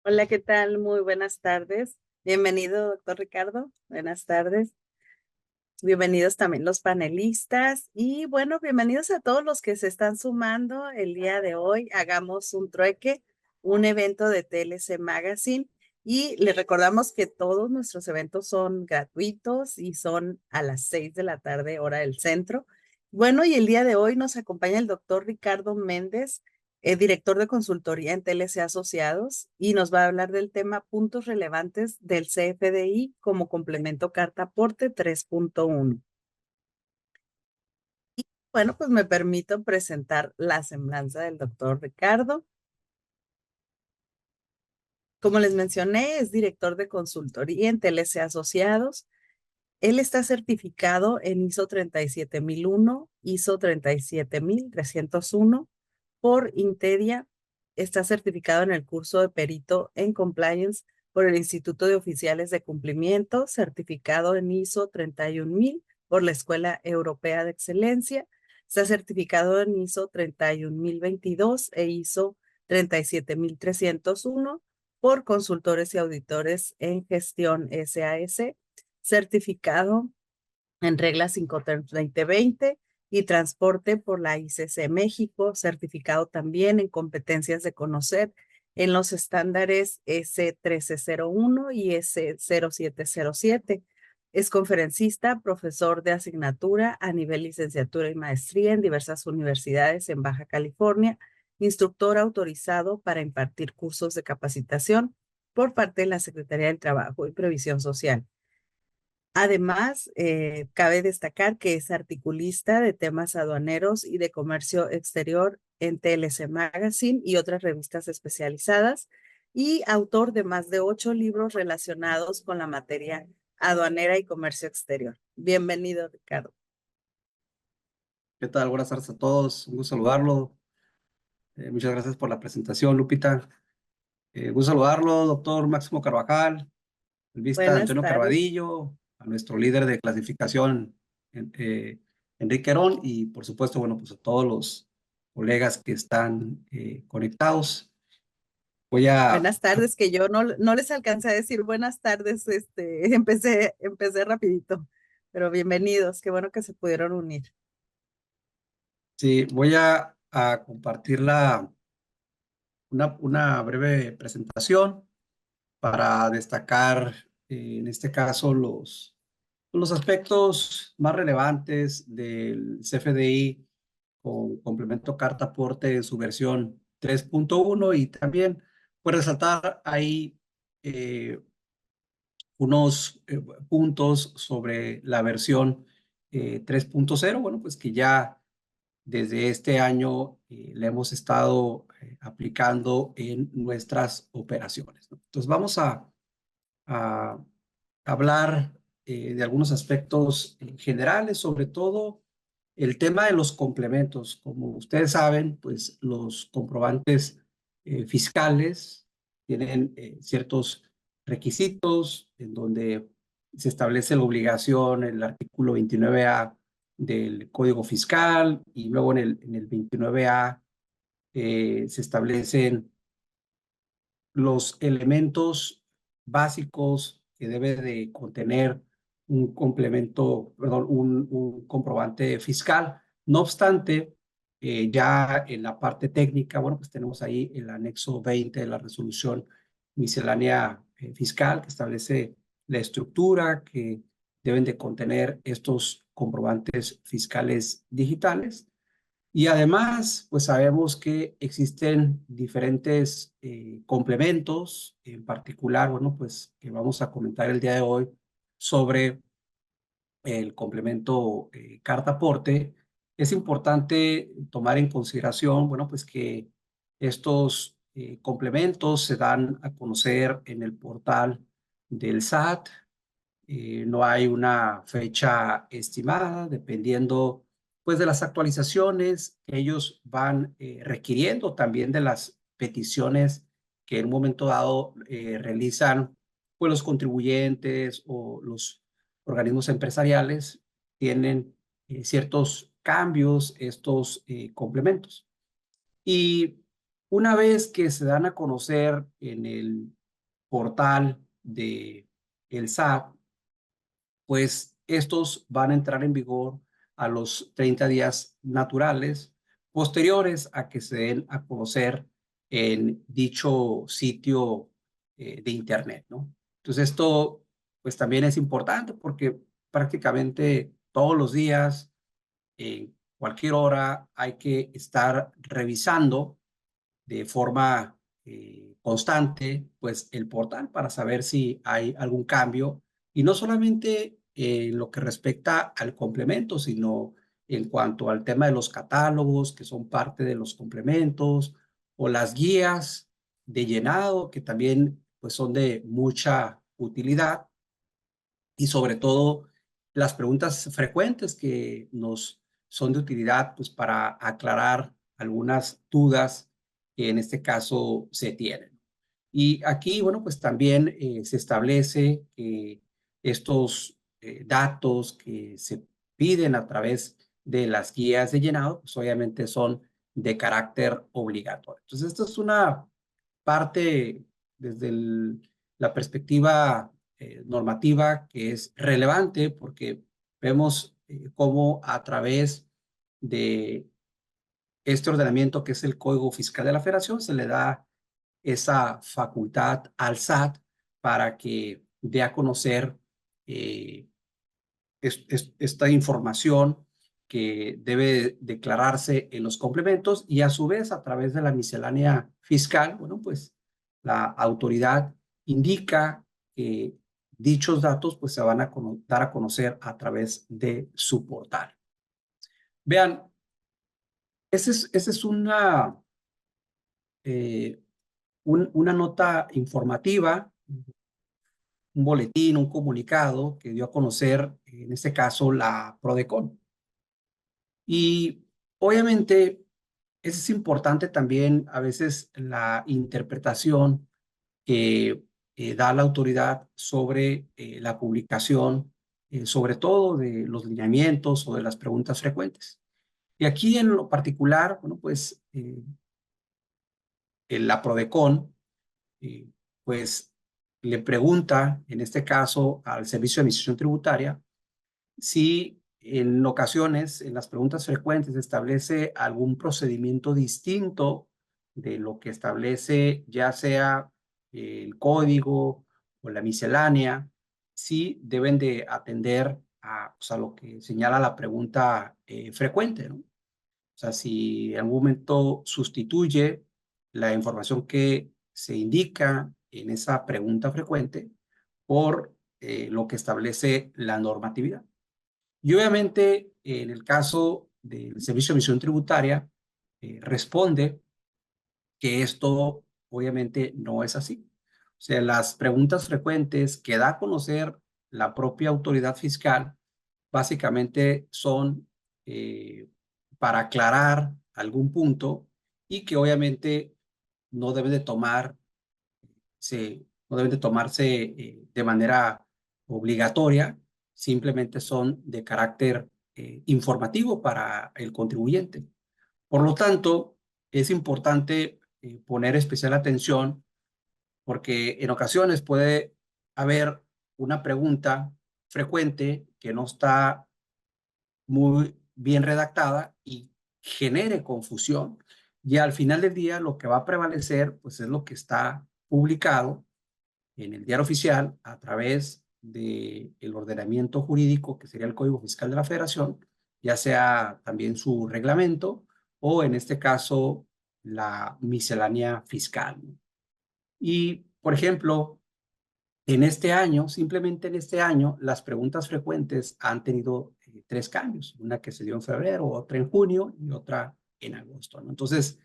Hola, ¿qué tal? Muy buenas tardes. Bienvenido, doctor Ricardo. Buenas tardes. Bienvenidos también los panelistas y bueno, bienvenidos a todos los que se están sumando el día de hoy. Hagamos un trueque, un evento de TLC Magazine y les recordamos que todos nuestros eventos son gratuitos y son a las 6 de la tarde, hora del centro. Bueno, y el día de hoy nos acompaña el doctor Ricardo Méndez, director de consultoría en TLC Asociados, y nos va a hablar del tema puntos relevantes del CFDI como complemento carta aporte 3.1. Bueno, pues me permito presentar la semblanza del doctor Ricardo. Como les mencioné, es director de consultoría en TLC Asociados. Él está certificado en ISO 37001, ISO 37301 por Intedia. Está certificado en el curso de perito en compliance por el Instituto de Oficiales de Cumplimiento, certificado en ISO 31000 por la Escuela Europea de Excelencia. Está certificado en ISO 31022 e ISO 37301 por consultores y auditores en gestión SAS, certificado en regla 53020 y transporte por la ICC México, certificado también en competencias de conocer en los estándares S1301 y S0707. Es conferencista, profesor de asignatura a nivel licenciatura y maestría en diversas universidades en Baja California, instructor autorizado para impartir cursos de capacitación por parte de la Secretaría del Trabajo y Previsión Social. Además, cabe destacar que es articulista de temas aduaneros y de comercio exterior en TLC Magazine y otras revistas especializadas y autor de más de 8 libros relacionados con la materia aduanera y comercio exterior. Bienvenido, Ricardo. ¿Qué tal? Buenas tardes a todos. Un gusto saludarlo. Muchas gracias por la presentación, Lupita. Gusto saludarlo, doctor Máximo Carvajal, el vista Buenas Antonio tardes. Carvadillo, a nuestro líder de clasificación, Enrique Herón, y por supuesto, bueno, pues a todos los colegas que están conectados. Voy a... Buenas tardes, que yo no les alcancé a decir buenas tardes, empecé rapidito, pero bienvenidos, qué bueno que se pudieron unir. Sí, voy a compartir una breve presentación para destacar, en este caso, los aspectos más relevantes del CFDI con complemento carta aporte en su versión 3.1 y también pues resaltar ahí unos puntos sobre la versión 3.0, bueno, pues que ya desde este año le hemos estado aplicando en nuestras operaciones, ¿no? Entonces vamos a hablar de algunos aspectos generales, sobre todo el tema de los complementos. Como ustedes saben, pues los comprobantes fiscales tienen ciertos requisitos en donde se establece la obligación en el artículo 29A del Código Fiscal y luego en el 29A se establecen los elementos básicos que debe de contener un complemento, perdón, un comprobante fiscal. No obstante, ya en la parte técnica, bueno, pues tenemos ahí el anexo 20 de la resolución miscelánea fiscal que establece la estructura que deben de contener estos comprobantes fiscales digitales. Y además, pues sabemos que existen diferentes complementos, en particular, bueno, pues que vamos a comentar el día de hoy sobre el complemento carta aporte. Es importante tomar en consideración, bueno, pues que estos complementos se dan a conocer en el portal del SAT. No hay una fecha estimada, dependiendo pues de las actualizaciones que ellos van requiriendo, también de las peticiones que en un momento dado realizan pues los contribuyentes o los organismos empresariales, tienen ciertos cambios estos complementos. Y una vez que se dan a conocer en el portal de el SAT, pues estos van a entrar en vigor a los 30 días naturales posteriores a que se den a conocer en dicho sitio de Internet, ¿no? Entonces esto pues también es importante porque prácticamente todos los días, en cualquier hora, hay que estar revisando de forma constante, pues el portal para saber si hay algún cambio y no solamente en lo que respecta al complemento, sino en cuanto al tema de los catálogos que son parte de los complementos o las guías de llenado que también pues son de mucha utilidad y sobre todo las preguntas frecuentes que nos son de utilidad pues para aclarar algunas dudas que en este caso se tienen. Y aquí, bueno, pues también se establece que estos datos que se piden a través de las guías de llenado, pues obviamente son de carácter obligatorio. Entonces, esto es una parte desde la perspectiva normativa que es relevante porque vemos cómo a través de este ordenamiento que es el Código Fiscal de la Federación se le da esa facultad al SAT para que dé a conocer eh, esta información que debe declararse en los complementos y a su vez a través de la miscelánea fiscal, bueno, pues la autoridad indica que dichos datos pues se van a dar a conocer a través de su portal. Vean, esa es una nota informativa, un boletín, un comunicado que dio a conocer, en este caso, la PRODECON. Y obviamente es importante también a veces la interpretación que da la autoridad sobre la publicación, sobre todo de los lineamientos o de las preguntas frecuentes. Y aquí en lo particular, bueno, pues la PRODECON, eh, pues le pregunta, en este caso, al Servicio de Administración Tributaria, si en ocasiones, en las preguntas frecuentes, establece algún procedimiento distinto de lo que establece ya sea el código o la miscelánea, si deben de atender a, pues, a lo que señala la pregunta frecuente, ¿no? O sea, si en algún momento sustituye la información que se indica en esa pregunta frecuente por lo que establece la normatividad. Y obviamente, en el caso del Servicio de Emisión Tributaria, responde que esto obviamente no es así. O sea, las preguntas frecuentes que da a conocer la propia autoridad fiscal básicamente son para aclarar algún punto y que obviamente no debe de no deben de tomarse de manera obligatoria, simplemente son de carácter informativo para el contribuyente. Por lo tanto, es importante poner especial atención porque en ocasiones puede haber una pregunta frecuente que no está muy bien redactada y genere confusión. Y al final del día lo que va a prevalecer pues es lo que está publicado en el diario oficial a través del ordenamiento jurídico que sería el Código Fiscal de la Federación, ya sea también su reglamento o en este caso la miscelánea fiscal. Y, por ejemplo, en este año, simplemente en este año, las preguntas frecuentes han tenido tres cambios, una que se dio en febrero, otra en junio y otra en agosto, ¿no? Entonces,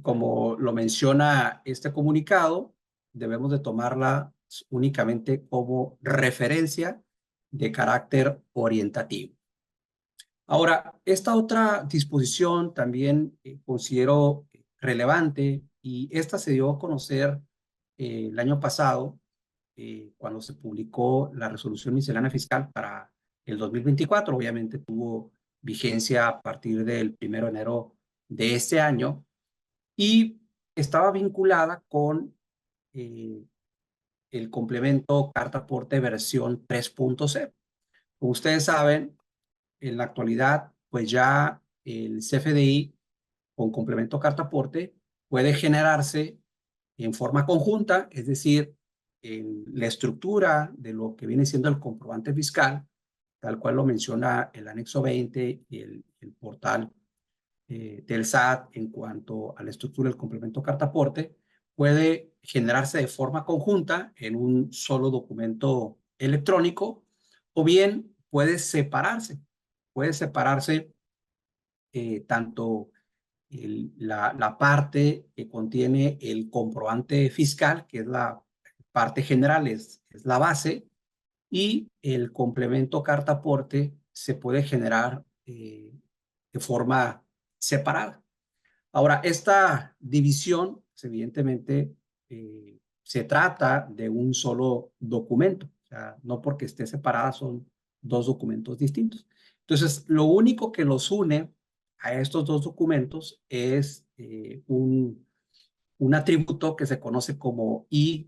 como lo menciona este comunicado, debemos de tomarla únicamente como referencia de carácter orientativo. Ahora, esta otra disposición también considero relevante y esta se dio a conocer el año pasado cuando se publicó la resolución miscelánea fiscal para el 2024. Obviamente tuvo vigencia a partir del 1 de enero de este año y estaba vinculada con el complemento carta aporte versión 3.0. Como ustedes saben, en la actualidad, pues ya el CFDI con complemento carta aporte puede generarse en forma conjunta, es decir, en la estructura de lo que viene siendo el comprobante fiscal, tal cual lo menciona el anexo 20 y el portal del SAT en cuanto a la estructura del complemento carta aporte, puede generarse de forma conjunta en un solo documento electrónico o bien puede separarse tanto la parte que contiene el comprobante fiscal, que es la parte general, es la base, y el complemento carta aporte se puede generar de forma separada. Ahora, esta división, pues, evidentemente, se trata de un solo documento. O sea, no porque esté separada son dos documentos distintos. Entonces, lo único que los une a estos dos documentos es un atributo que se conoce como IDD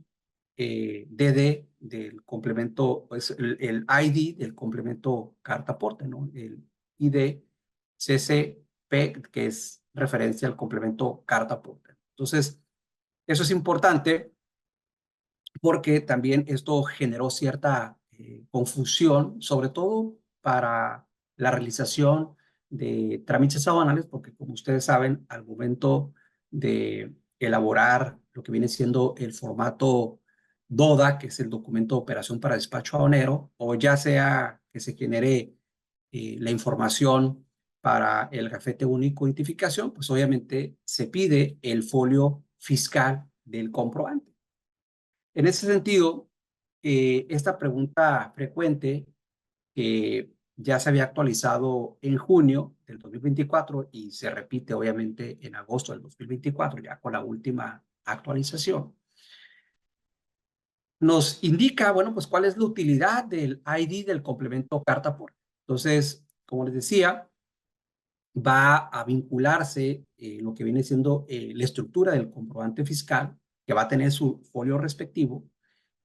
del complemento, es el ID del complemento carta aporte, ¿no? El ID CCP, que es referencia al complemento carta aporte. Entonces, eso es importante porque también esto generó cierta confusión, sobre todo para la realización de trámites aduanales, porque como ustedes saben, al momento de elaborar lo que viene siendo el formato DODA, que es el documento de operación para despacho aduanero, o ya sea que se genere la información para el gafete único de identificación, pues obviamente se pide el folio fiscal del comprobante. En ese sentido, esta pregunta frecuente que ya se había actualizado en junio del 2024 y se repite obviamente en agosto del 2024, ya con la última actualización, nos indica, bueno, pues cuál es la utilidad del ID del complemento carta aporte. Entonces, como les decía, va a vincularse lo que viene siendo la estructura del comprobante fiscal, que va a tener su folio respectivo,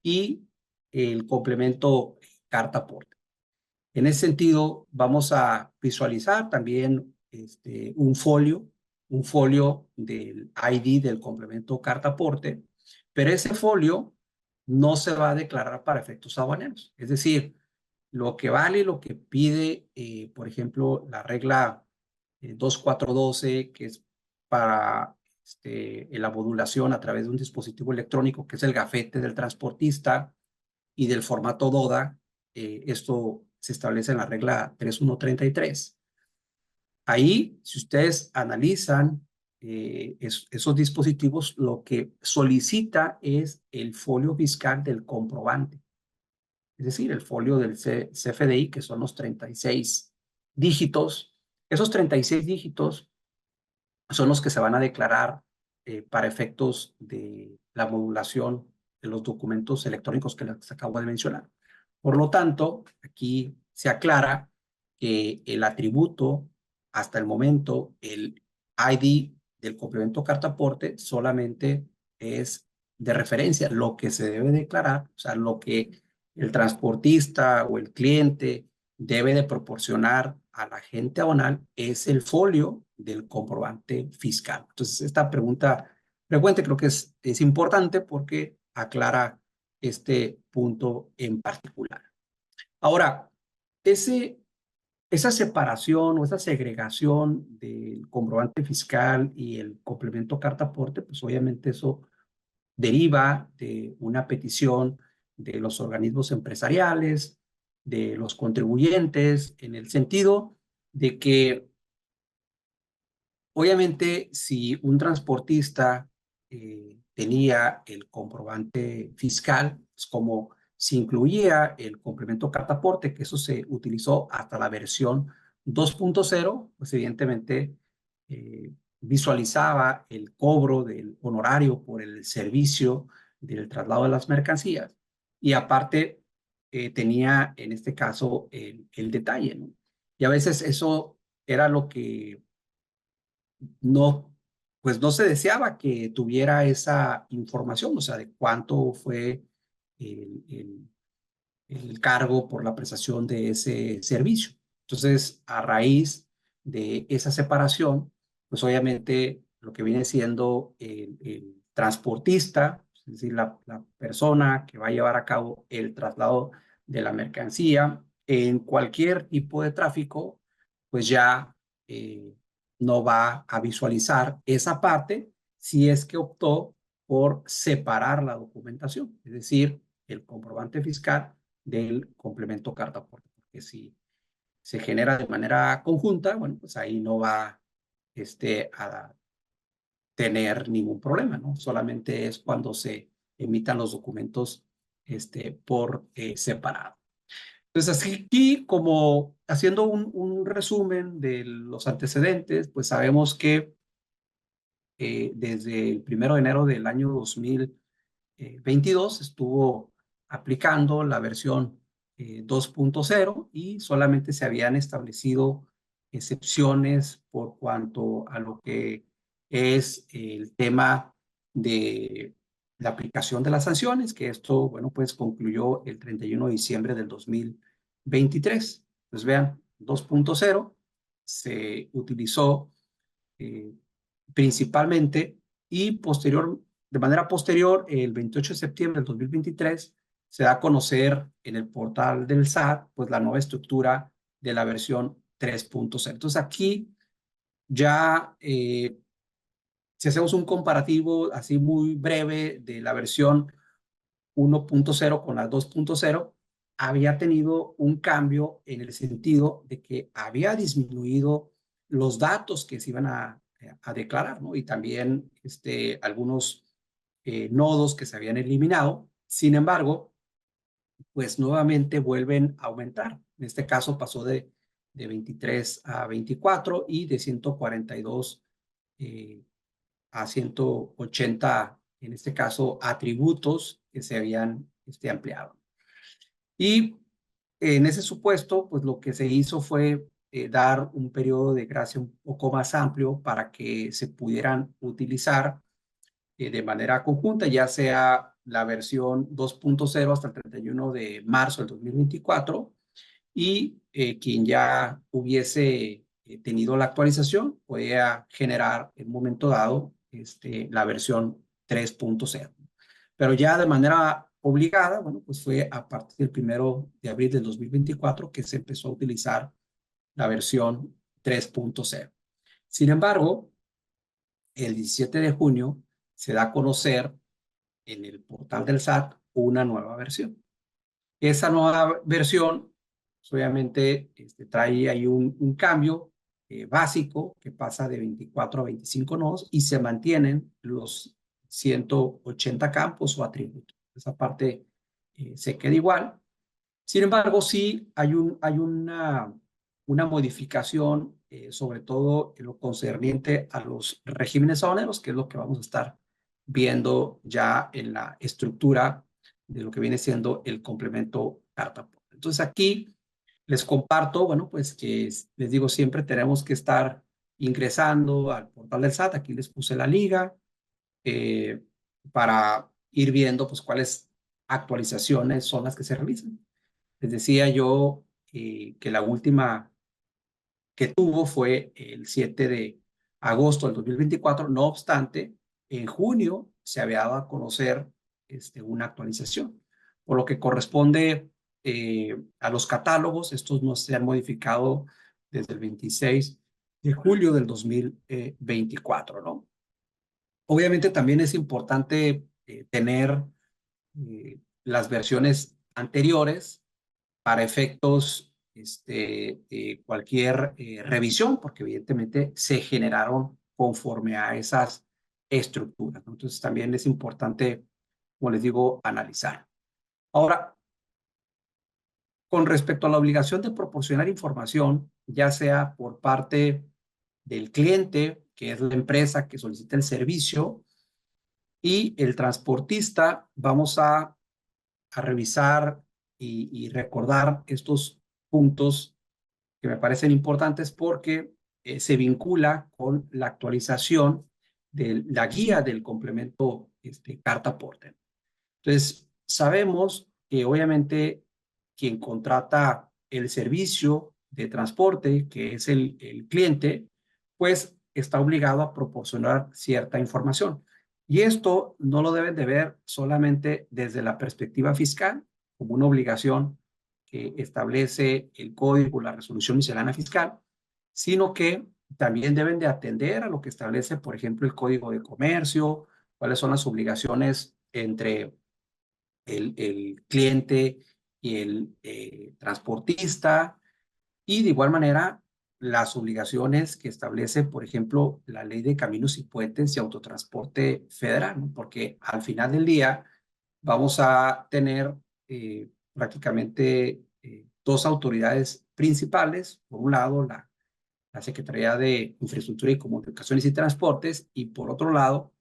y el complemento carta aporte. En ese sentido, vamos a visualizar también un folio del ID del complemento carta aporte, pero ese folio no se va a declarar para efectos aduaneros. Es decir, lo que vale, lo que pide, por ejemplo, la regla 2412, que es para la modulación a través de un dispositivo electrónico, que es el gafete del transportista, y del formato DODA, esto se establece en la regla 3133. Ahí, si ustedes analizan esos dispositivos, lo que solicita es el folio fiscal del comprobante, es decir, el folio del CFDI, que son los 36 dígitos. Esos 36 dígitos son los que se van a declarar para efectos de la modulación de los documentos electrónicos que les acabo de mencionar. Por lo tanto, aquí se aclara que el atributo, hasta el momento, el ID del complemento carta aporte solamente es de referencia, lo que se debe declarar, o sea, lo que el transportista o el cliente debe de proporcionar al agente aduanal es el folio del comprobante fiscal. Entonces, esta pregunta frecuente creo que es importante porque aclara este punto en particular. Ahora, esa separación o esa segregación del comprobante fiscal y el complemento carta aporte, pues obviamente eso deriva de una petición de los organismos empresariales, de los contribuyentes, en el sentido de que, obviamente, si un transportista tenía el comprobante fiscal, pues como se incluía el complemento carta aporte, que eso se utilizó hasta la versión 2.0, pues evidentemente visualizaba el cobro del honorario por el servicio del traslado de las mercancías y aparte tenía en este caso el detalle, ¿no? Y a veces eso era lo que no pues no se deseaba que tuviera esa información, o sea, de cuánto fue el, el, el cargo por la prestación de ese servicio. Entonces, a raíz de esa separación, pues obviamente lo que viene siendo el transportista, es decir, la persona que va a llevar a cabo el traslado de la mercancía en cualquier tipo de tráfico, pues ya eh, no va a visualizar esa parte si es que optó por separar la documentación, es decir, el comprobante fiscal del complemento carta aporte. Porque si se genera de manera conjunta, bueno, pues ahí no va a tener ningún problema, ¿no? Solamente es cuando se emitan los documentos por separado. Entonces, así aquí, como haciendo un resumen de los antecedentes, pues sabemos que desde el 1 de enero del año 2022 estuvo aplicando la versión 2.0 y solamente se habían establecido excepciones por cuanto a lo que es el tema de la aplicación de las sanciones, que esto, bueno, pues concluyó el 31 de diciembre del 2023. Pues vean, 2.0 se utilizó eh, principalmente y de manera posterior, el 28 de septiembre del 2023, se da a conocer en el portal del SAT, pues la nueva estructura de la versión 3.0. Entonces aquí ya, si hacemos un comparativo así muy breve de la versión 1.0 con la 2.0, había tenido un cambio en el sentido de que había disminuido los datos que se iban a declarar, ¿no? Y también algunos nodos que se habían eliminado. Sin embargo, pues nuevamente vuelven a aumentar. En este caso pasó de 23 a 24 y de 142 a 180, en este caso, atributos que se habían ampliado. Y en ese supuesto, pues lo que se hizo fue dar un periodo de gracia un poco más amplio para que se pudieran utilizar de manera conjunta, ya sea la versión 2.0 hasta el 31 de marzo del 2024 y quien ya hubiese tenido la actualización podía generar en un momento dado la versión 3.0. Pero ya de manera obligada, bueno, pues fue a partir del 1 de abril del 2024 que se empezó a utilizar la versión 3.0. Sin embargo, el 17 de junio se da a conocer en el portal del SAT una nueva versión. Esa nueva versión, pues, obviamente, trae ahí un cambio básico que pasa de 24 a 25 nodos y se mantienen los 180 campos o atributos. Esa parte se queda igual. Sin embargo, sí hay una modificación, sobre todo en lo concerniente a los regímenes aduaneros, que es lo que vamos a estar viendo ya en la estructura de lo que viene siendo el complemento carta. Entonces aquí les comparto, bueno, pues que les digo, siempre tenemos que estar ingresando al portal del SAT. Aquí les puse la liga eh, para ir viendo pues cuáles actualizaciones son las que se realizan. Les decía yo que la última que tuvo fue el 7 de agosto del 2024. No obstante, en junio se había dado a conocer una actualización, por lo que corresponde a los catálogos. Estos no se han modificado desde el 26 de julio del 2024, ¿no? Obviamente también es importante tener las versiones anteriores para efectos cualquier revisión, porque evidentemente se generaron conforme a esas estructuras, ¿no? Entonces también es importante, como les digo, analizar. Ahora, con respecto a la obligación de proporcionar información, ya sea por parte del cliente, que es la empresa que solicita el servicio, y el transportista, vamos a revisar y recordar estos puntos que me parecen importantes porque se vincula con la actualización de la guía del complemento carta aporte. Entonces, sabemos que obviamente quien contrata el servicio de transporte, que es el cliente, pues está obligado a proporcionar cierta información. Y esto no lo deben de ver solamente desde la perspectiva fiscal, como una obligación que establece el código, la resolución miscelánea fiscal, sino que también deben de atender a lo que establece, por ejemplo, el Código de Comercio, cuáles son las obligaciones entre el cliente y el transportista, y de igual manera las obligaciones que establece, por ejemplo, la Ley de Caminos y Puentes y Autotransporte Federal, ¿no? Porque al final del día vamos a tener prácticamente dos autoridades principales. Por un lado, la Secretaría de Infraestructura y Comunicaciones y Transportes, y por otro lado,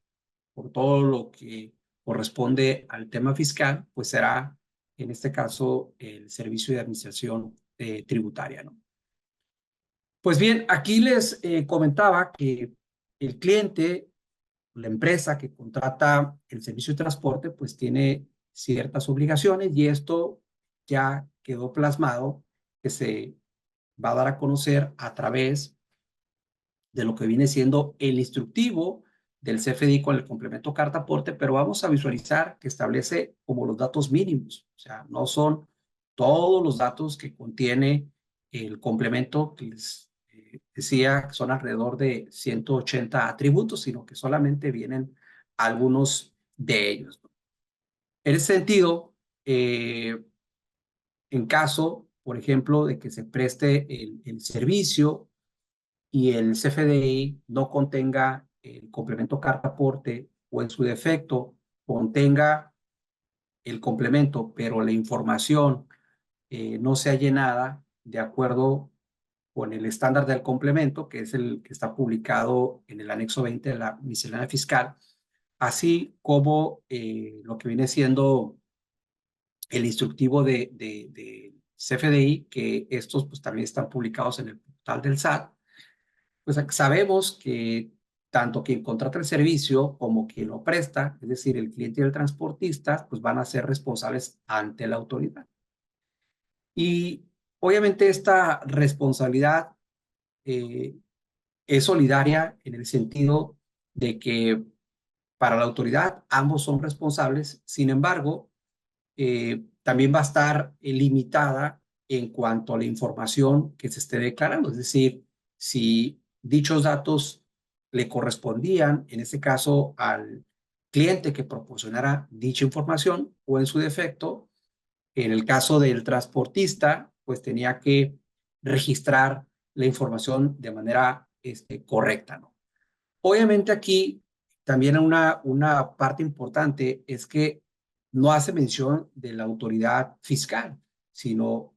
por todo lo que corresponde al tema fiscal, pues será en este caso el Servicio de Administración Tributaria, ¿no? Pues bien, aquí les comentaba que el cliente, la empresa que contrata el servicio de transporte, pues tiene ciertas obligaciones, y esto ya quedó plasmado, que se va a dar a conocer a través de lo que viene siendo el instructivo del CFDI con el complemento carta aporte, pero vamos a visualizar que establece como los datos mínimos. O sea, no son todos los datos que contiene el complemento, que les decía que son alrededor de 180 atributos, sino que solamente vienen algunos de ellos. En ese sentido, en caso, por ejemplo, de que se preste el servicio y el CFDI no contenga el complemento carta aporte, o en su defecto contenga el complemento, pero la información no sea llenada de acuerdo con el estándar del complemento, que es el que está publicado en el anexo 20 de la miscelánea fiscal, así como lo que viene siendo el instructivo de CFDI, que estos pues también están publicados en el portal del SAT. Pues sabemos que tanto quien contrata el servicio como quien lo presta, es decir, el cliente y el transportista, pues van a ser responsables ante la autoridad. Y obviamente esta responsabilidad eh, es solidaria en el sentido de que para la autoridad ambos son responsables. Sin embargo, también va a estar limitada en cuanto a la información que se esté declarando. Es decir, si dichos datos le correspondían, en este caso, al cliente que proporcionara dicha información, o en su defecto, en el caso del transportista, pues tenía que registrar la información de manera correcta, ¿no? Obviamente aquí también una parte importante es que no hace mención de la autoridad fiscal, sino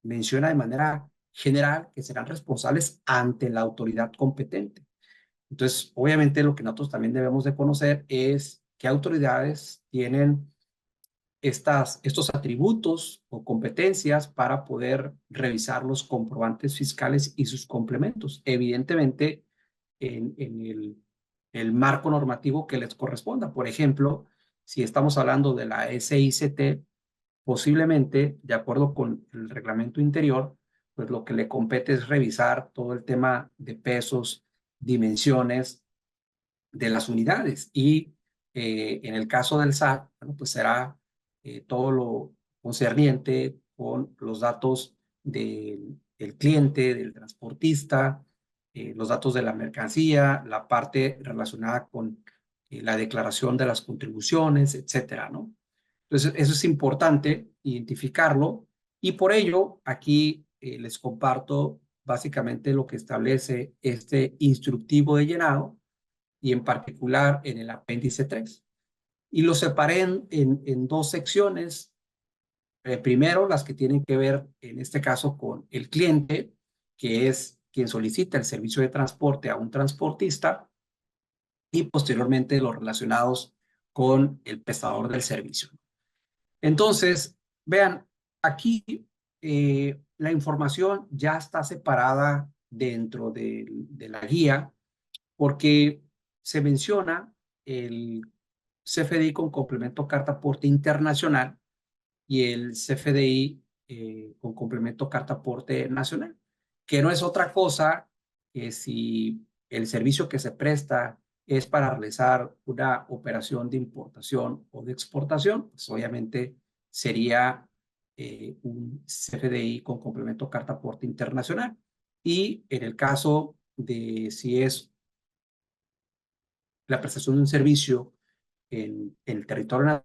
menciona de manera general que serán responsables ante la autoridad competente. Entonces, obviamente lo que nosotros también debemos de conocer es qué autoridades tienen estos atributos o competencias para poder revisar los comprobantes fiscales y sus complementos. Evidentemente, en el marco normativo que les corresponda. Por ejemplo, si estamos hablando de la SICT, posiblemente, de acuerdo con el reglamento interior, pues lo que le compete es revisar todo el tema de pesos, dimensiones de las unidades. Y en el caso del SAT, bueno, pues será todo lo concerniente con los datos del cliente, del transportista, los datos de la mercancía, la parte relacionada con la declaración de las contribuciones, etcétera, ¿no? Entonces, eso es importante identificarlo, y por ello aquí les comparto básicamente lo que establece este instructivo de llenado, y en particular en el apéndice 3. Y lo separé en dos secciones. Primero, las que tienen que ver, en este caso, con el cliente, que es quien solicita el servicio de transporte a un transportista, y posteriormente los relacionados con el prestador del servicio. Entonces, vean, aquí la información ya está separada dentro de la guía, porque se menciona el CFDI con complemento carta aporte internacional y el CFDI con complemento carta aporte nacional, que no es otra cosa que si el servicio que se presta es para realizar una operación de importación o de exportación, pues obviamente sería un CFDI con complemento carta aporte internacional. Y en el caso de si es la prestación de un servicio en el territorio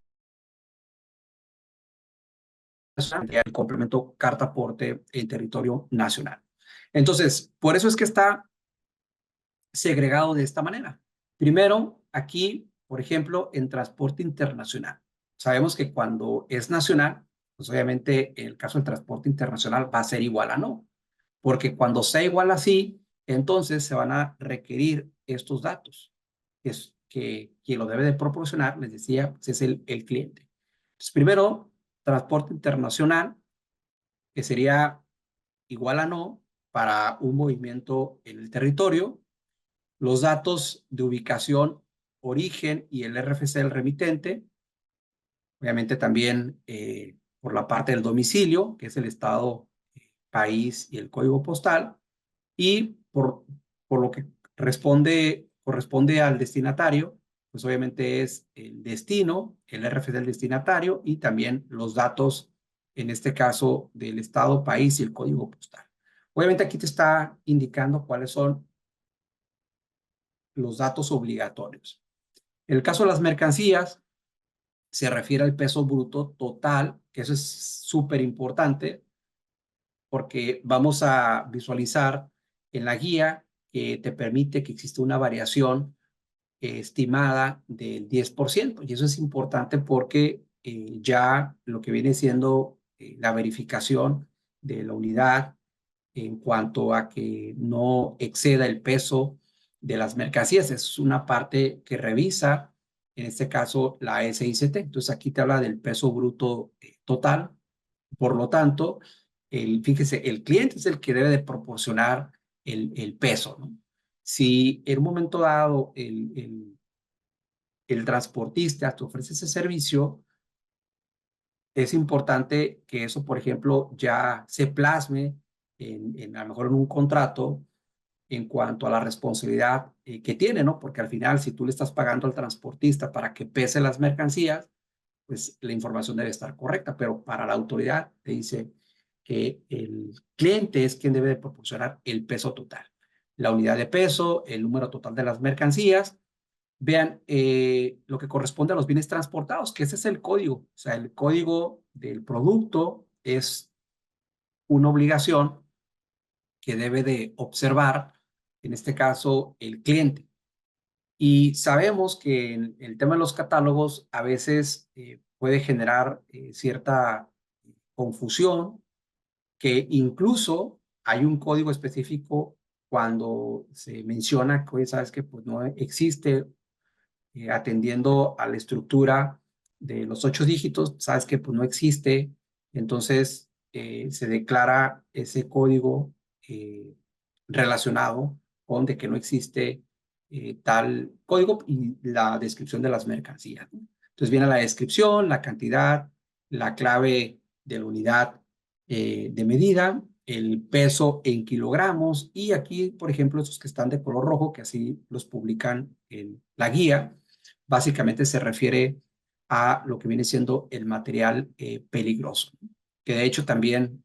nacional, el complemento carta aporte en territorio nacional. Entonces, por eso es que está segregado de esta manera. Primero, aquí, por ejemplo, en transporte internacional. Sabemos que cuando es nacional, pues obviamente el caso del transporte internacional va a ser igual a no, porque cuando sea igual a sí, entonces se van a requerir estos datos. Es que quien lo debe de proporcionar, les decía, pues es el cliente. Entonces, primero, transporte internacional, que sería igual a no para un movimiento en el territorio, los datos de ubicación, origen y el RFC del remitente, obviamente también por la parte del domicilio, que es el estado, país y el código postal, y por lo que corresponde al destinatario, pues obviamente es el destino, el RFC del destinatario y también los datos, en este caso, del estado, país y el código postal. Obviamente aquí te está indicando cuáles son los datos obligatorios. En el caso de las mercancías, se refiere al peso bruto total, que eso es súper importante porque vamos a visualizar en la guía que te permite que exista una variación estimada del 10%. Y eso es importante porque ya lo que viene siendo la verificación de la unidad en cuanto a que no exceda el peso de las mercancías. Es una parte que revisa, en este caso, la SICT. Entonces, aquí te habla del peso bruto total. Por lo tanto, fíjese, el cliente es el que debe de proporcionar el peso, ¿no? Si en un momento dado el transportista te ofrece ese servicio, es importante que eso, por ejemplo, ya se plasme a lo mejor en un contrato en cuanto a la responsabilidad que tiene, ¿no? Porque al final, si tú le estás pagando al transportista para que pese las mercancías, pues la información debe estar correcta, pero para la autoridad te dice que el cliente es quien debe de proporcionar el peso total, la unidad de peso, el número total de las mercancías. Vean lo que corresponde a los bienes transportados, que ese es el código. O sea, el código del producto es una obligación que debe de observar, en este caso, el cliente. Y sabemos que en el tema de los catálogos a veces puede generar cierta confusión, que incluso hay un código específico cuando se menciona que, oye, sabes que pues no existe atendiendo a la estructura de los 8 dígitos, sabes que pues no existe, entonces se declara ese código relacionado con de que no existe tal código y la descripción de las mercancías, ¿no? Entonces viene la descripción, la cantidad, la clave de la unidad de medida, el peso en kilogramos y aquí, por ejemplo, esos que están de color rojo, que así los publican en la guía, básicamente se refiere a lo que viene siendo el material peligroso, que de hecho también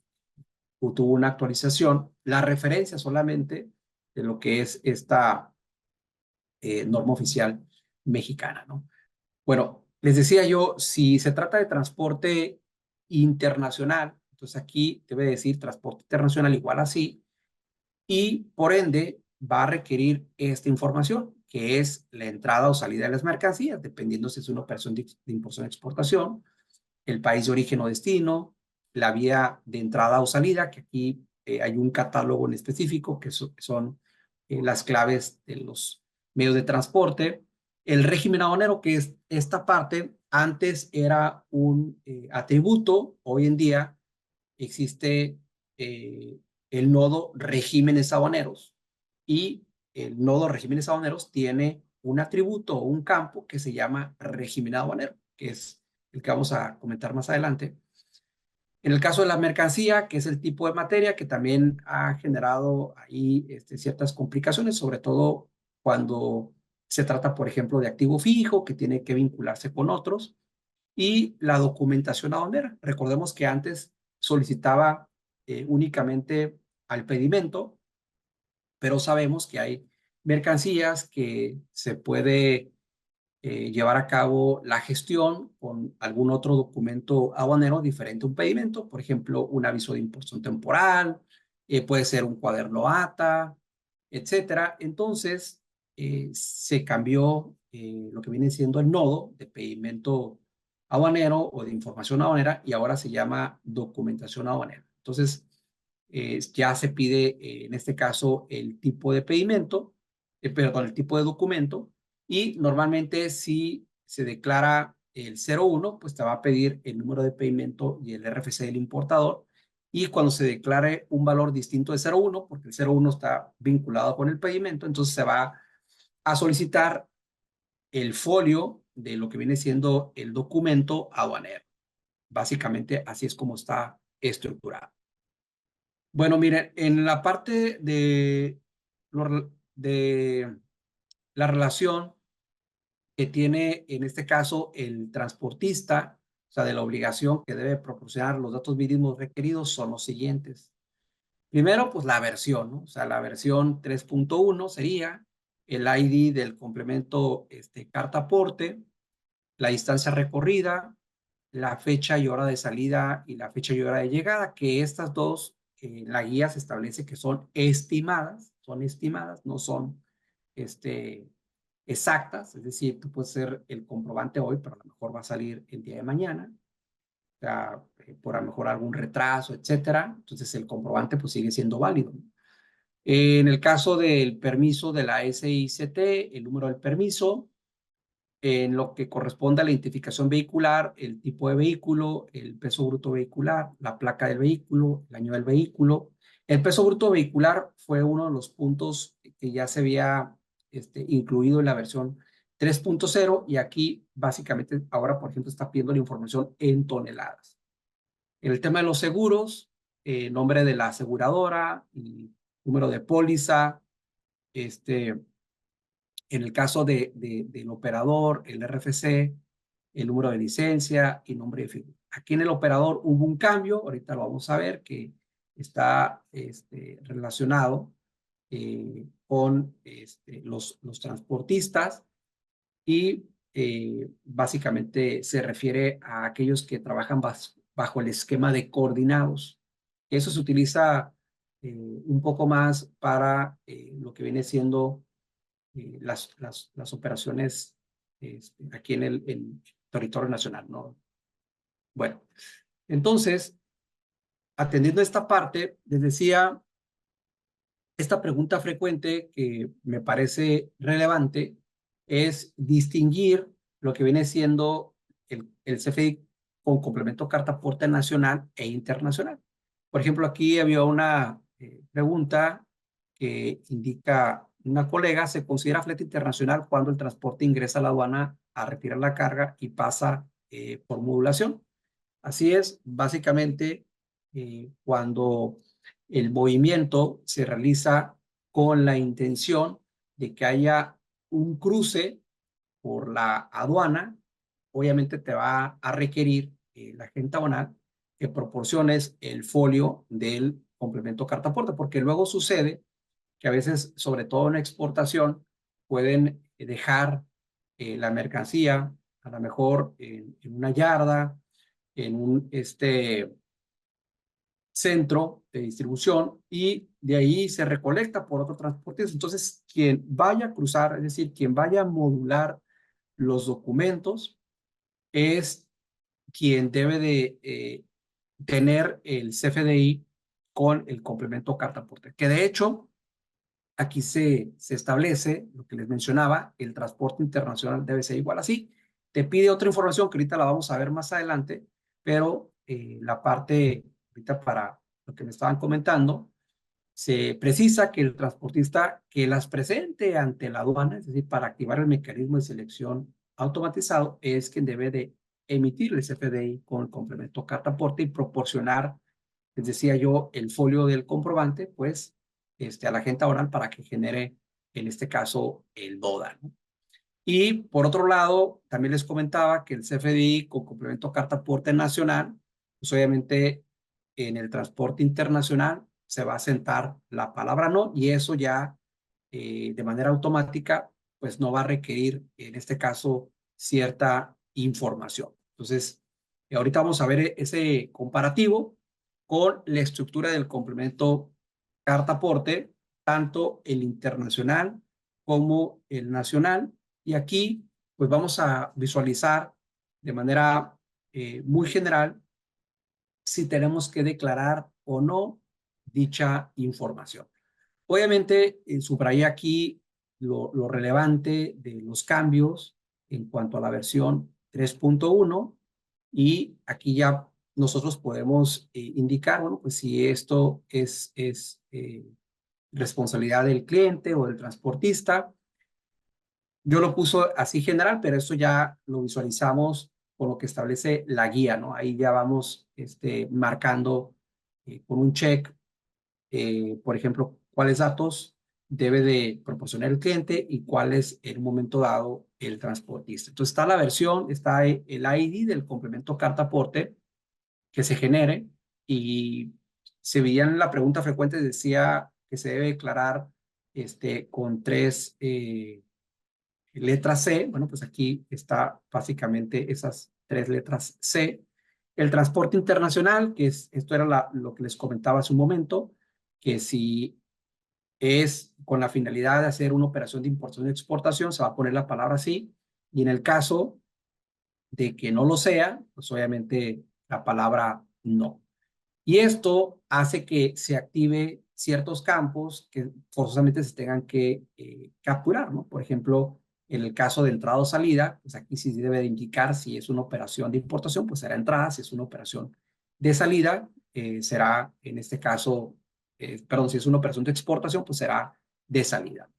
tuvo una actualización, la referencia solamente de lo que es esta norma oficial mexicana, ¿no? Bueno, les decía yo, si se trata de transporte internacional, entonces aquí debe decir transporte internacional igual así, y por ende va a requerir esta información, que es la entrada o salida de las mercancías, dependiendo si es una operación de importación o exportación, el país de origen o destino, la vía de entrada o salida, que aquí hay un catálogo en específico, que son las claves de los medios de transporte, el régimen aduanero, que es esta parte, antes era un atributo, hoy en día existe el nodo regímenes aduaneros y el nodo regímenes aduaneros tiene un atributo o un campo que se llama régimen aduanero, que es el que vamos a comentar más adelante. En el caso de la mercancía, que es el tipo de materia que también ha generado ahí ciertas complicaciones, sobre todo cuando se trata, por ejemplo, de activo fijo, que tiene que vincularse con otros, y la documentación aduanera. Recordemos que antes solicitaba únicamente al pedimento, pero sabemos que hay mercancías que se puede llevar a cabo la gestión con algún otro documento aduanero diferente a un pedimento, por ejemplo, un aviso de importación temporal, puede ser un cuaderno ATA, etcétera. Entonces, se cambió lo que viene siendo el nodo de pedimento aduanero o de información aduanera y ahora se llama documentación aduanera. Entonces, ya se pide, en este caso, el tipo de pedimento, perdón, el tipo de documento, y normalmente si se declara el 01, pues te va a pedir el número de pedimento y el RFC del importador. Y cuando se declare un valor distinto de 01, porque el 01 está vinculado con el pedimento, entonces se va a solicitar el folio de lo que viene siendo el documento aduanero. Básicamente así es como está estructurado. Bueno, miren, en la parte de la relación que tiene en este caso el transportista, o sea, de la obligación que debe proporcionar los datos mínimos requeridos son los siguientes. Primero, pues la versión, ¿no? O sea, la versión 3.1 sería el ID del complemento carta aporte, la distancia recorrida, la fecha y hora de salida y la fecha y hora de llegada, que estas dos, la guía se establece que son estimadas, no son exactas, es decir, tú puedes hacer el comprobante hoy, pero a lo mejor va a salir el día de mañana, o sea, por a lo mejor algún retraso, etcétera. Entonces el comprobante pues sigue siendo válido, ¿no? En el caso del permiso de la SICT, el número del permiso, en lo que corresponde a la identificación vehicular, el tipo de vehículo, el peso bruto vehicular, la placa del vehículo, el año del vehículo. El peso bruto vehicular fue uno de los puntos que ya se había incluido en la versión 3.0 y aquí básicamente ahora, por ejemplo, está pidiendo la información en toneladas. En el tema de los seguros, nombre de la aseguradora y número de póliza, en el caso del operador, el RFC, el número de licencia y nombre de figura. Aquí en el operador hubo un cambio, ahorita lo vamos a ver, que está relacionado con los transportistas y básicamente se refiere a aquellos que trabajan bajo el esquema de coordinados. Eso se utiliza un poco más para lo que viene siendo las operaciones aquí en el territorio nacional, ¿no? Bueno, entonces, atendiendo esta parte, les decía, esta pregunta frecuente que me parece relevante es distinguir lo que viene siendo el CFDI con complemento carta aporte nacional e internacional. Por ejemplo, aquí había una pregunta que indica una colega, se considera flete internacional cuando el transporte ingresa a la aduana a retirar la carga y pasa por modulación. Así es, básicamente, cuando el movimiento se realiza con la intención de que haya un cruce por la aduana, obviamente te va a requerir la agente aduanal que proporciones el folio del complemento carta aporte, porque luego sucede que a veces, sobre todo en exportación, pueden dejar la mercancía a lo mejor en una yarda, en un centro de distribución y de ahí se recolecta por otro transportista. Entonces, quien vaya a cruzar, es decir, quien vaya a modular los documentos, es quien debe de tener el CFDI con el complemento carta aporte. Que de hecho, aquí se establece lo que les mencionaba, el transporte internacional debe ser igual así. Te pide otra información que ahorita la vamos a ver más adelante, pero la parte ahorita para lo que me estaban comentando, se precisa que el transportista que las presente ante la aduana, es decir, para activar el mecanismo de selección automatizado, es quien debe de emitir el CFDI con el complemento carta aporte y proporcionar, les decía yo, el folio del comprobante, pues, a la agente aduanal para que genere, en este caso, el DODA, ¿no? Y por otro lado, también les comentaba que el CFDI con complemento carta aporte nacional, pues obviamente en el transporte internacional se va a sentar la palabra no y eso ya de manera automática pues no va a requerir en este caso cierta información. Entonces, ahorita vamos a ver ese comparativo con la estructura del complemento carta aporte, tanto el internacional como el nacional. Y aquí, pues vamos a visualizar de manera muy general si tenemos que declarar o no dicha información. Obviamente, subrayé aquí lo relevante de los cambios en cuanto a la versión 3.1 y aquí ya nosotros podemos indicar, bueno, pues si esto es responsabilidad del cliente o del transportista. Yo lo puso así general, pero eso ya lo visualizamos con lo que establece la guía, ¿no? Ahí ya vamos marcando con un check, por ejemplo, cuáles datos debe de proporcionar el cliente y cuál es en un momento dado el transportista. Entonces está la versión, está el ID del complemento carta aporte que se genere y se veían la pregunta frecuente, decía que se debe declarar con tres letra C, bueno, pues aquí está básicamente esas tres letras C. El transporte internacional, que esto era lo que les comentaba hace un momento, que si es con la finalidad de hacer una operación de importación y exportación, se va a poner la palabra sí, y en el caso de que no lo sea, pues obviamente la palabra no. Y esto hace que se active ciertos campos que forzosamente se tengan que capturar, ¿no? Por ejemplo, en el caso de entrada o salida, pues aquí sí debe de indicar si es una operación de importación, pues será entrada, si es una operación de salida, será en este caso, perdón, si es una operación de exportación, pues será de salida.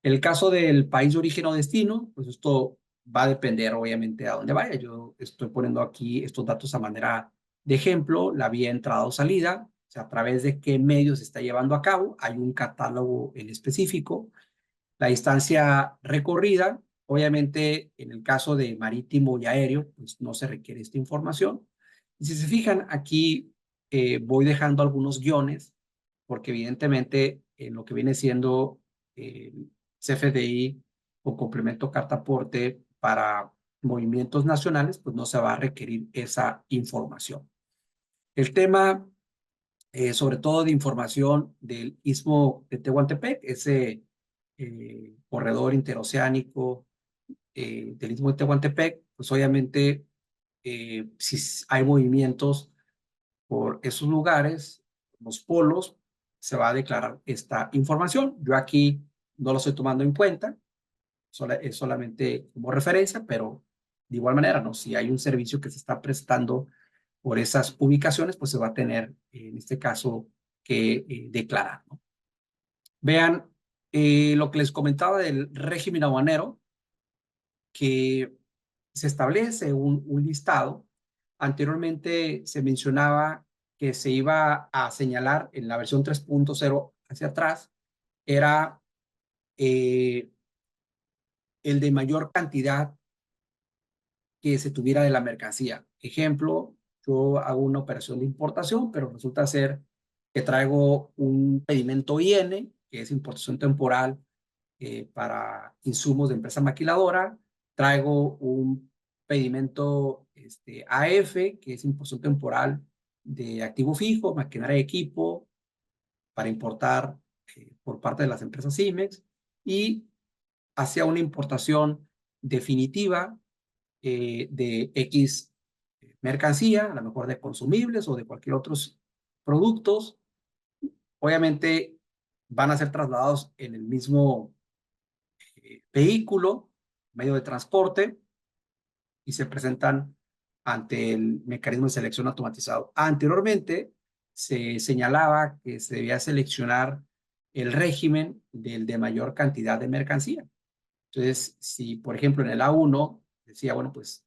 En el caso del país de origen o destino, pues esto va a depender obviamente a dónde vaya. Yo estoy poniendo aquí estos datos a manera de ejemplo, la vía entrada o salida, o sea, a través de qué medios se está llevando a cabo. Hay un catálogo en específico. La distancia recorrida, obviamente en el caso de marítimo y aéreo, pues no se requiere esta información. Y si se fijan, aquí voy dejando algunos guiones, porque evidentemente en lo que viene siendo CFDI o complemento carta aporte para movimientos nacionales, pues no se va a requerir esa información. El tema, sobre todo de información del Istmo de Tehuantepec, ese corredor interoceánico del Istmo de Tehuantepec, pues obviamente si hay movimientos por esos lugares, los polos, se va a declarar esta información. Yo aquí no lo estoy tomando en cuenta, es solamente como referencia, pero de igual manera, ¿no? Si hay un servicio que se está prestando por esas ubicaciones, pues se va a tener, en este caso, que declarar, ¿no? Vean lo que les comentaba del régimen aduanero, que se establece un listado. Anteriormente se mencionaba que se iba a señalar en la versión 3.0 hacia atrás, era el de mayor cantidad que se tuviera de la mercancía. Ejemplo, yo hago una operación de importación, pero resulta ser que traigo un pedimento IN, que es importación temporal para insumos de empresa maquiladora, traigo un pedimento AF, que es importación temporal de activo fijo, maquinaria de equipo, para importar por parte de las empresas IMEX, y hacia una importación definitiva de X mercancía, a lo mejor de consumibles o de cualquier otros productos. Obviamente van a ser trasladados en el mismo vehículo, medio de transporte, y se presentan ante el mecanismo de selección automatizado. Anteriormente se señalaba que se debía seleccionar el régimen del de mayor cantidad de mercancía. Entonces, si por ejemplo en el A1 decía, bueno, pues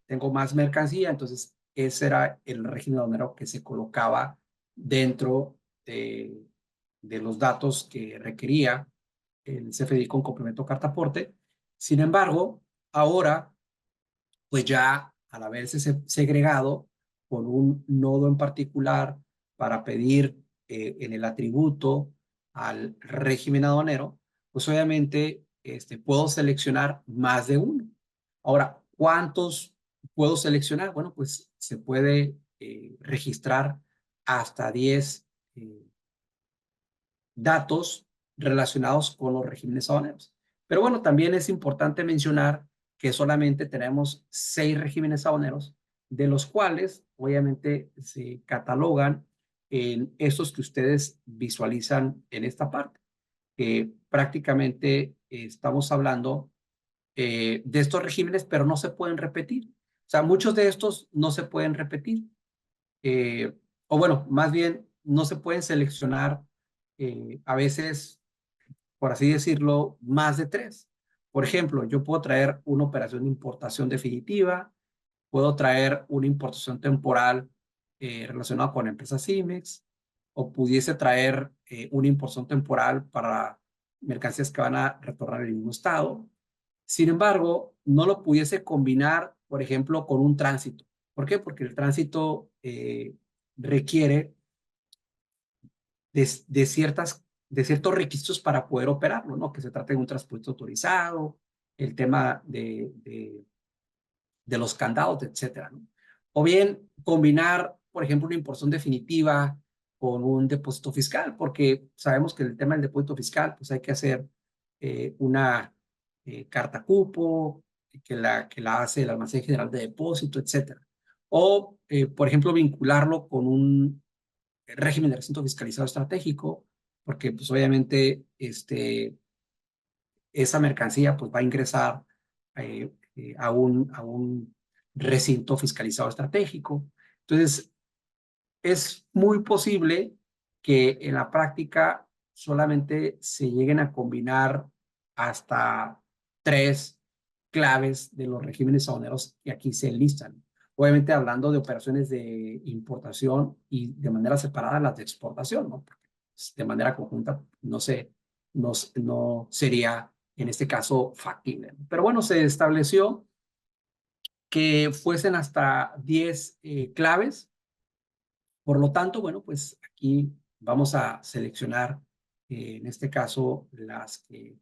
tengo más mercancía, entonces ese era el régimen aduanero que se colocaba dentro de los datos que requería el CFDI con complemento carta aporte. Sin embargo, ahora, pues ya al haberse segregado con un nodo en particular para pedir en el atributo al régimen aduanero, pues obviamente puedo seleccionar más de uno. Ahora, ¿cuántos puedo seleccionar? Bueno, pues se puede registrar hasta 10 datos relacionados con los regímenes aduaneros. Pero bueno, también es importante mencionar que solamente tenemos 6 regímenes aduaneros, de los cuales obviamente se catalogan en estos que ustedes visualizan en esta parte. Prácticamente estamos hablando de estos regímenes, pero no se pueden repetir. O sea, muchos de estos no se pueden repetir. O bueno, más bien, no se pueden seleccionar a veces, por así decirlo, más de 3. Por ejemplo, yo puedo traer una operación de importación definitiva, puedo traer una importación temporal relacionada con empresas CIMEX, o pudiese traer una importación temporal para mercancías que van a retornar al mismo estado. Sin embargo, no lo pudiese combinar, por ejemplo, con un tránsito. ¿Por qué? Porque el tránsito requiere de ciertos requisitos para poder operarlo, ¿no? Que se trate de un transporte autorizado, el tema de los candados, etcétera, ¿no? O bien combinar, por ejemplo, una importación definitiva con un depósito fiscal, porque sabemos que el tema del depósito fiscal, pues hay que hacer una carta cupo, que la hace el Almacén General de Depósito, etcétera. O, por ejemplo, vincularlo con un régimen de recinto fiscalizado estratégico, porque pues obviamente esa mercancía pues va a ingresar a un recinto fiscalizado estratégico. Entonces, es muy posible que en la práctica solamente se lleguen a combinar hasta 3 claves de los regímenes aduaneros que aquí se enlistan. Obviamente hablando de operaciones de importación y de manera separada las de exportación, ¿no? Porque de manera conjunta no sería en este caso factible. Pero bueno, se estableció que fuesen hasta 10 claves. Por lo tanto, bueno, pues aquí vamos a seleccionar, en este caso, las que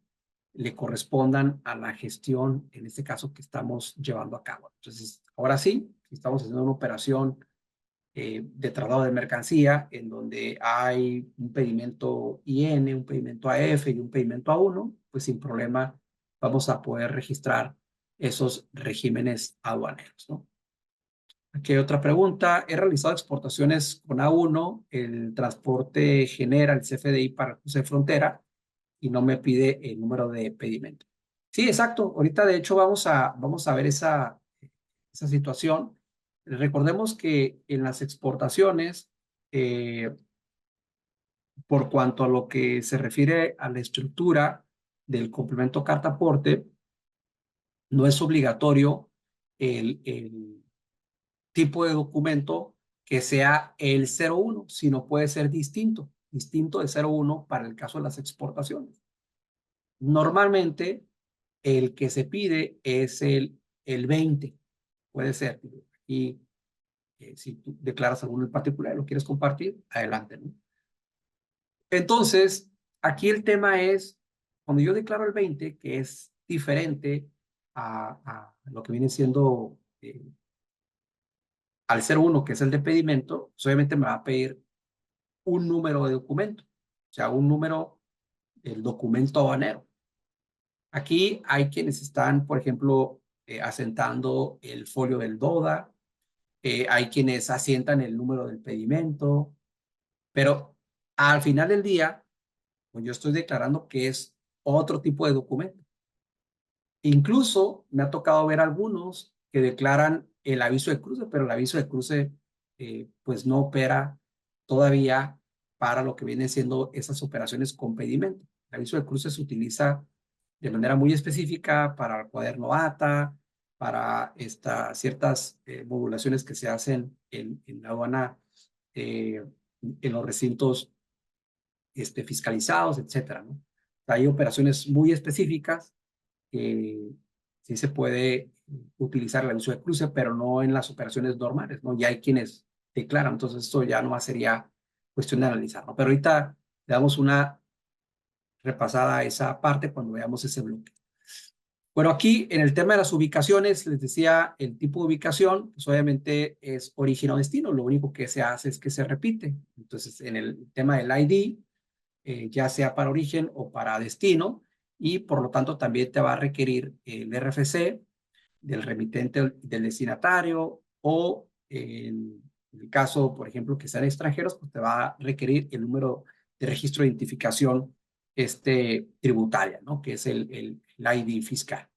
le correspondan a la gestión, en este caso, que estamos llevando a cabo. Entonces, ahora sí, estamos haciendo una operación de traslado de mercancía en donde hay un pedimento IN, un pedimento AF y un pedimento A1, pues sin problema vamos a poder registrar esos regímenes aduaneros, ¿no? Aquí hay otra pregunta. He realizado exportaciones con A1, el transporte genera el CFDI para el cruce de frontera y no me pide el número de pedimento. Sí, exacto. Ahorita de hecho vamos a ver esa situación. Recordemos que en las exportaciones, por cuanto a lo que se refiere a la estructura del complemento carta aporte, no es obligatorio el tipo de documento que sea el 01, sino puede ser distinto de 01 para el caso de las exportaciones. Normalmente el que se pide es el 20, puede ser. Y si tú declaras alguno en particular y lo quieres compartir, adelante, ¿no? Entonces, aquí el tema es, cuando yo declaro el 20, que es diferente a lo que viene siendo al 01, que es el de pedimento, pues obviamente me va a pedir un número de documento, o sea, un número del documento aduanero. Aquí hay quienes están, por ejemplo, asentando el folio del DODA, hay quienes asientan el número del pedimento, pero al final del día, pues yo estoy declarando que es otro tipo de documento. Incluso me ha tocado ver algunos que declaran el aviso de cruce, pero el aviso de cruce pues no opera todavía para lo que vienen siendo esas operaciones con pedimento. El aviso de cruce se utiliza de manera muy específica para el cuaderno ATA, para ciertas modulaciones que se hacen en la aduana, en los recintos fiscalizados, etcétera, ¿no? Hay operaciones muy específicas que sí se puede utilizar el aviso de cruce, pero no en las operaciones normales, ¿no? Ya hay quienes declaran, entonces esto ya no sería cuestión de analizar, ¿no? Pero ahorita le damos una repasada a esa parte cuando veamos ese bloque. Bueno, aquí en el tema de las ubicaciones, les decía, el tipo de ubicación, pues obviamente es origen o destino, lo único que se hace es que se repite. Entonces, en el tema del ID, ya sea para origen o para destino, y por lo tanto también te va a requerir el RFC del remitente del destinatario, o en el caso, por ejemplo, que sean extranjeros, pues te va a requerir el número de registro de identificación tributaria, ¿no? Que es el ID fiscal.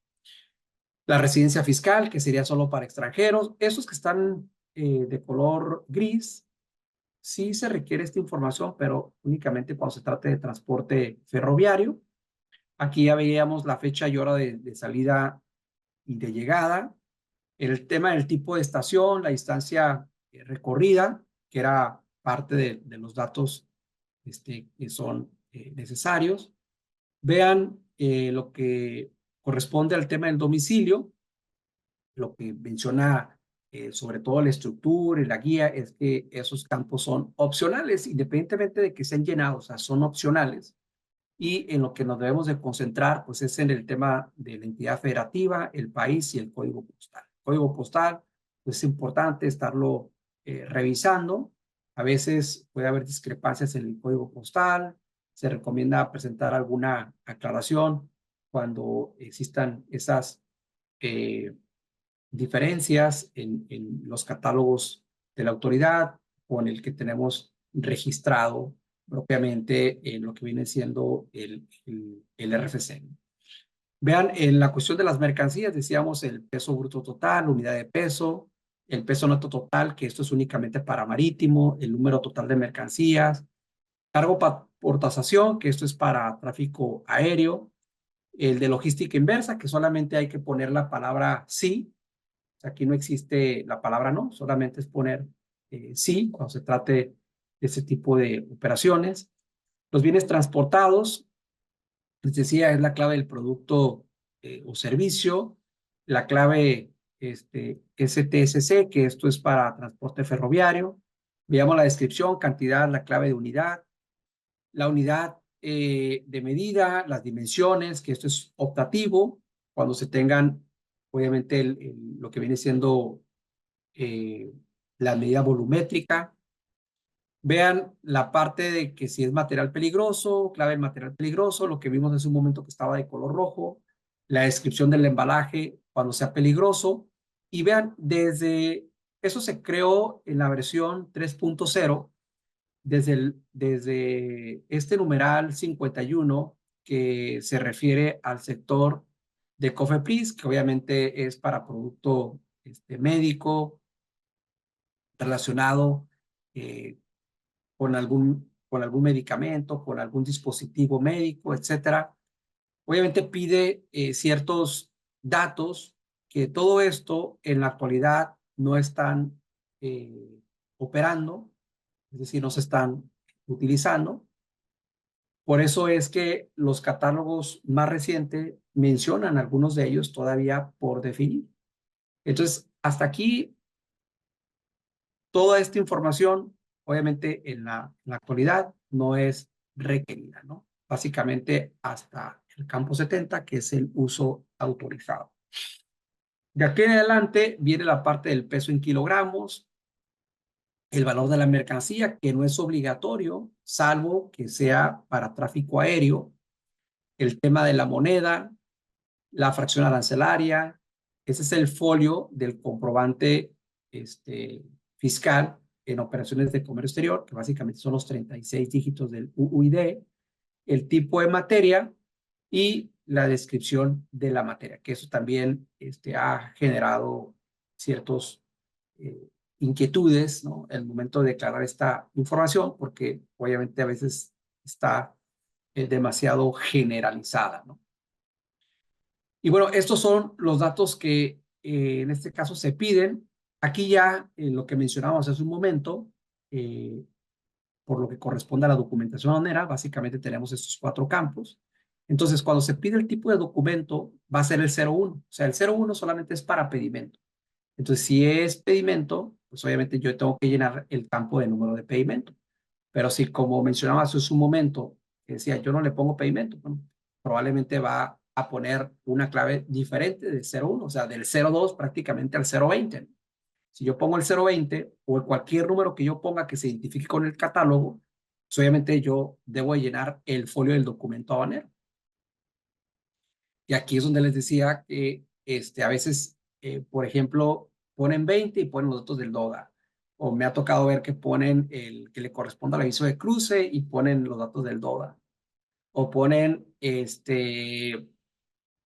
La residencia fiscal, que sería solo para extranjeros. Esos que están de color gris, sí se requiere esta información, pero únicamente cuando se trate de transporte ferroviario. Aquí ya veíamos la fecha y hora de salida y de llegada. El tema del tipo de estación, la distancia recorrida, que era parte de los datos que son necesarios. Vean lo que corresponde al tema del domicilio. Lo que menciona sobre todo la estructura y la guía es que esos campos son opcionales, independientemente de que sean llenados, o sea, son opcionales. Y en lo que nos debemos de concentrar, pues es en el tema de la entidad federativa, el país y el código postal. El código postal, pues es importante estarlo revisando. A veces puede haber discrepancias en el código postal. Se recomienda presentar alguna aclaración cuando existan esas diferencias en los catálogos de la autoridad o en el que tenemos registrado propiamente en lo que viene siendo el RFC. Vean, en la cuestión de las mercancías, decíamos el peso bruto total, unidad de peso, el peso neto total, que esto es únicamente para marítimo, el número total de mercancías, cargo por tasación, que esto es para tráfico aéreo, el de logística inversa, que solamente hay que poner la palabra sí. Aquí no existe la palabra no, solamente es poner sí cuando se trate de ese tipo de operaciones. Los bienes transportados, les decía, es la clave del producto o servicio. La clave STSC, que esto es para transporte ferroviario. Veamos la descripción, cantidad, la clave de unidad. La unidad de medida, las dimensiones, que esto es optativo, cuando se tengan, obviamente, lo que viene siendo la medida volumétrica. Vean la parte de que si es material peligroso, clave del material peligroso, lo que vimos hace un momento que estaba de color rojo, la descripción del embalaje cuando sea peligroso. Y vean, eso se creó en la versión 3.0, desde este numeral 51 que se refiere al sector de COFEPRIS, que obviamente es para producto médico relacionado eh, con algún medicamento, con algún dispositivo médico, etcétera. Obviamente pide ciertos datos que todo esto en la actualidad no están operando, es decir, no se están utilizando. Por eso es que los catálogos más recientes mencionan algunos de ellos todavía por definir. Entonces, hasta aquí, toda esta información, obviamente en la actualidad, no es requerida, ¿no? Básicamente hasta el campo 70, que es el uso autorizado. De aquí en adelante viene la parte del peso en kilogramos, el valor de la mercancía, que no es obligatorio, salvo que sea para tráfico aéreo, el tema de la moneda, la fracción arancelaria. Ese es el folio del comprobante fiscal en operaciones de comercio exterior, que básicamente son los 36 dígitos del UUID, el tipo de materia y la descripción de la materia, que eso también ha generado ciertos inquietudes, ¿no? El momento de declarar esta información, porque obviamente a veces está demasiado generalizada, ¿no? Y bueno, estos son los datos que en este caso se piden. Aquí ya lo que mencionábamos hace un momento, por lo que corresponde a la documentación aduanera, básicamente tenemos estos 4 campos. Entonces, cuando se pide el tipo de documento, va a ser el 01. O sea, el 01 solamente es para pedimento. Entonces, si es pedimento, pues obviamente yo tengo que llenar el campo de número de pedimento. Pero si, como mencionaba hace un momento, que decía, yo no le pongo pedimento, bueno, probablemente va a poner una clave diferente del 01, o sea, del 02 prácticamente al 020. Si yo pongo el 020 o cualquier número que yo ponga que se identifique con el catálogo, pues obviamente yo debo llenar el folio del documento habanero. Y aquí es donde les decía que a veces, por ejemplo, ponen 20 y ponen los datos del DODA. O me ha tocado ver que ponen el que le corresponde al aviso de cruce y ponen los datos del DODA. O ponen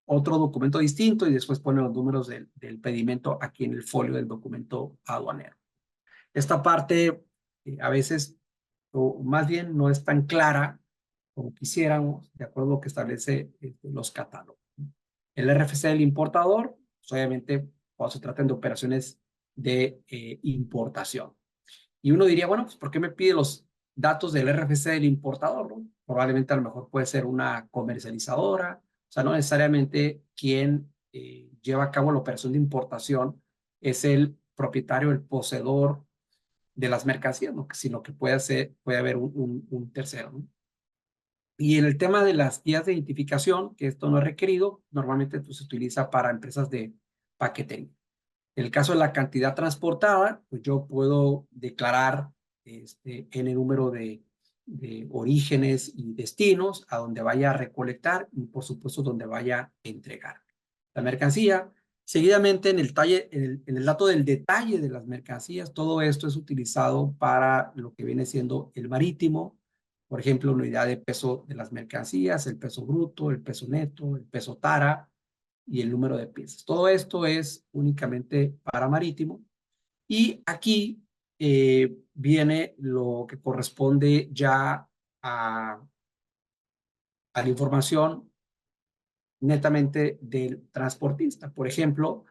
otro documento distinto y después ponen los números del pedimento aquí en el folio del documento aduanero. Esta parte a veces, o más bien, no es tan clara como quisiéramos, de acuerdo a lo que establece los catálogos. El RFC del importador, pues obviamente, cuando se tratan de operaciones de importación. Y uno diría, bueno, pues ¿por qué me pide los datos del RFC del importador? ¿No? Probablemente a lo mejor puede ser una comercializadora, o sea, no necesariamente quien lleva a cabo la operación de importación es el propietario, el poseedor de las mercancías, ¿no? Sino que puede haber un tercero, ¿no? Y en el tema de las guías de identificación, que esto no es requerido, normalmente pues, se utiliza para empresas de paquetería. En el caso de la cantidad transportada, pues yo puedo declarar en el número de orígenes y destinos a donde vaya a recolectar y por supuesto donde vaya a entregar la mercancía. Seguidamente en el dato del detalle de las mercancías, todo esto es utilizado para lo que viene siendo el marítimo, por ejemplo, la unidad de peso de las mercancías, el peso bruto, el peso neto, el peso tara y el número de piezas. Todo esto es únicamente para marítimo. Y aquí viene lo que corresponde ya a la información netamente del transportista. Por ejemplo,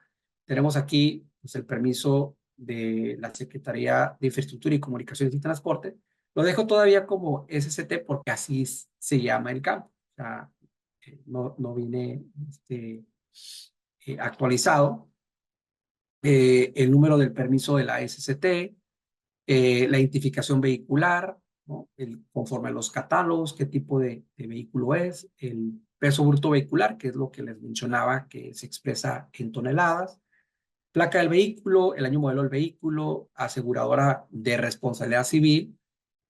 tenemos aquí pues, el permiso de la Secretaría de Infraestructura y Comunicaciones y Transporte. Lo dejo todavía como SCT porque así se llama el campo. O sea, no viene actualizado. El número del permiso de la SCT, la identificación vehicular, ¿no? Conforme a los catálogos, qué tipo de vehículo es, el peso bruto vehicular, que es lo que les mencionaba, que se expresa en toneladas, placa del vehículo, el año modelo del vehículo, aseguradora de responsabilidad civil,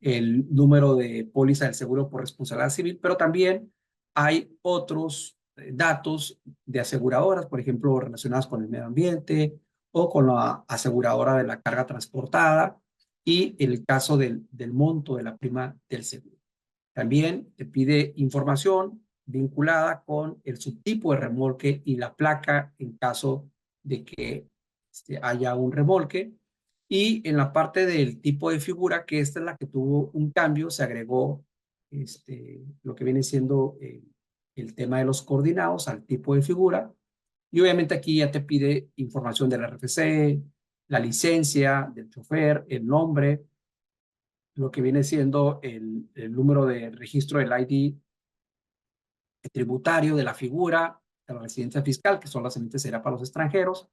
el número de póliza del seguro por responsabilidad civil, pero también hay otros datos de aseguradoras, por ejemplo, relacionadas con el medio ambiente o con la aseguradora de la carga transportada y el caso del monto de la prima del seguro. También te pide información vinculada con el subtipo de remolque y la placa en caso de que haya un remolque. Y en la parte del tipo de figura, que esta es la que tuvo un cambio, se agregó lo que viene siendo el tema de los coordinados al tipo de figura. Y obviamente aquí ya te pide información del RFC, la licencia del chofer, el nombre, lo que viene siendo el número de registro del ID tributario de la figura, de la residencia fiscal, que son las emites será para los extranjeros,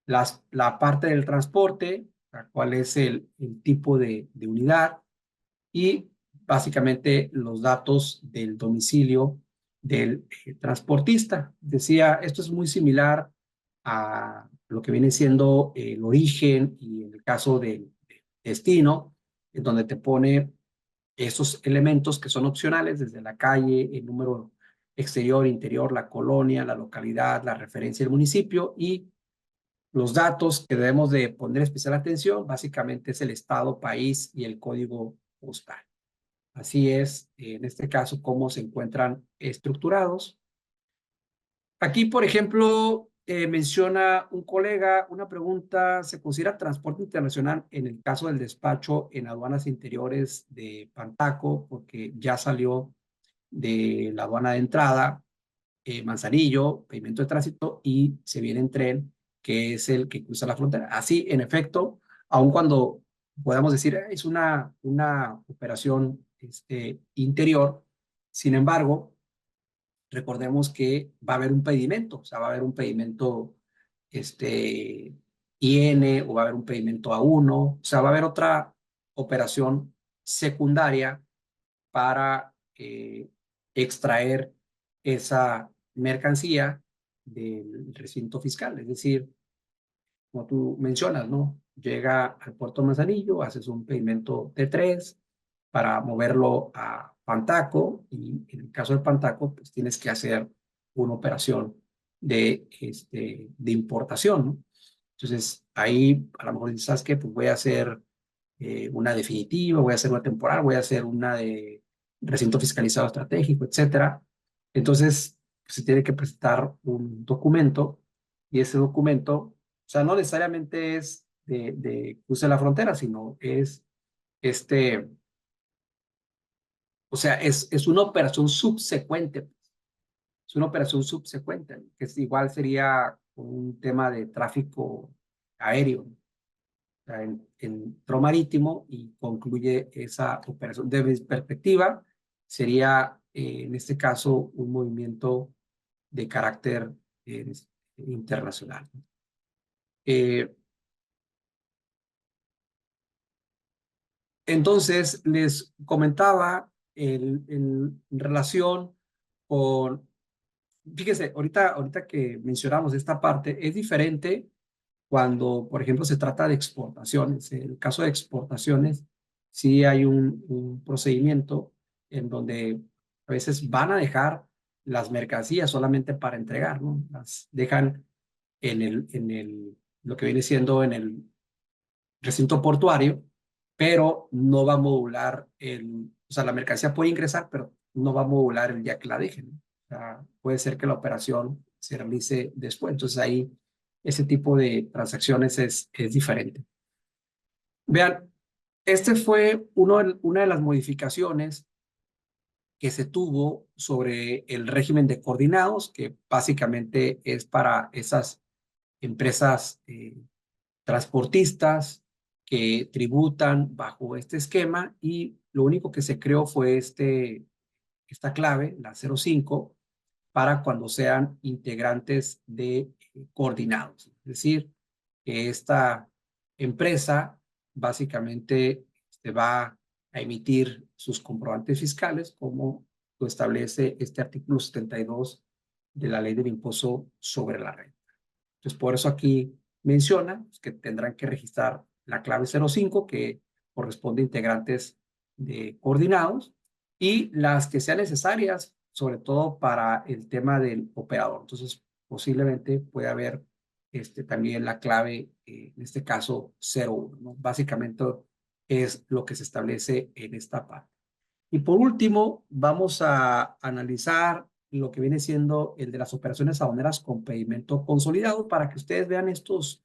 la parte del transporte, cuál es el tipo de unidad y básicamente los datos del domicilio del transportista. Decía, esto es muy similar a lo que viene siendo el origen y en el caso del destino, en donde te pone esos elementos que son opcionales desde la calle, el número exterior, interior, la colonia, la localidad, la referencia del municipio y los datos que debemos de poner especial atención, básicamente es el estado, país y el código postal. Así es, en este caso, cómo se encuentran estructurados. Aquí, por ejemplo, menciona un colega una pregunta: ¿se considera transporte internacional en el caso del despacho en aduanas interiores de Pantaco? Porque ya salió de la aduana de entrada, Manzanillo, pavimento de tránsito, y se viene en tren, que es el que cruza la frontera. Así, en efecto, aun cuando podamos decir es una operación interior, sin embargo, recordemos que va a haber un pedimento, o sea, va a haber un pedimento IN, o va a haber un pedimento A1, o sea, va a haber otra operación secundaria para extraer esa mercancía del recinto fiscal. Es decir, como tú mencionas, ¿no? Llega al puerto de Manzanillo, haces un pedimento T3 para moverlo a Pantaco, y en el caso de Pantaco, pues tienes que hacer una operación de importación, ¿no? Entonces, ahí a lo mejor dices: ¿sabes qué? Pues voy a hacer una definitiva, voy a hacer una temporal, voy a hacer una de recinto fiscalizado estratégico, etcétera. Entonces, se tiene que presentar un documento, y ese documento, o sea, no necesariamente es de cruce la frontera, sino es este, o sea, es una operación subsecuente. Es una operación subsecuente, que es, igual sería un tema de tráfico aéreo, sea, entró marítimo y concluye esa operación. De mi perspectiva, sería en este caso un movimiento de carácter eh, internacional. Eh, entonces, les comentaba en relación con, fíjese, ahorita que mencionamos esta parte, es diferente cuando, por ejemplo, se trata de exportaciones. En el caso de exportaciones, sí hay un procedimiento en donde a veces van a dejar las mercancías solamente para entregar, ¿no? Las dejan lo que viene siendo en el recinto portuario, pero no va a modular o sea, la mercancía puede ingresar, pero no va a modular el día que la dejen, ¿no? O sea, puede ser que la operación se realice después. Entonces ahí ese tipo de transacciones es diferente. Vean, este fue una de las modificaciones que se tuvo sobre el régimen de coordinados, que básicamente es para esas empresas transportistas que tributan bajo este esquema, y lo único que se creó fue esta clave, la 05, para cuando sean integrantes de coordinados. Es decir, que esta empresa básicamente va a emitir sus comprobantes fiscales, como lo establece este artículo 72 de la Ley del Impuesto sobre la Renta. Entonces, por eso aquí menciona que tendrán que registrar la clave 05, que corresponde a integrantes de coordinados, y las que sean necesarias, sobre todo para el tema del operador. Entonces, posiblemente puede haber también la clave, en este caso 01, ¿no? Básicamente es lo que se establece en esta parte. Y por último, vamos a analizar lo que viene siendo el de las operaciones aduaneras con pedimento consolidado, para que ustedes vean estos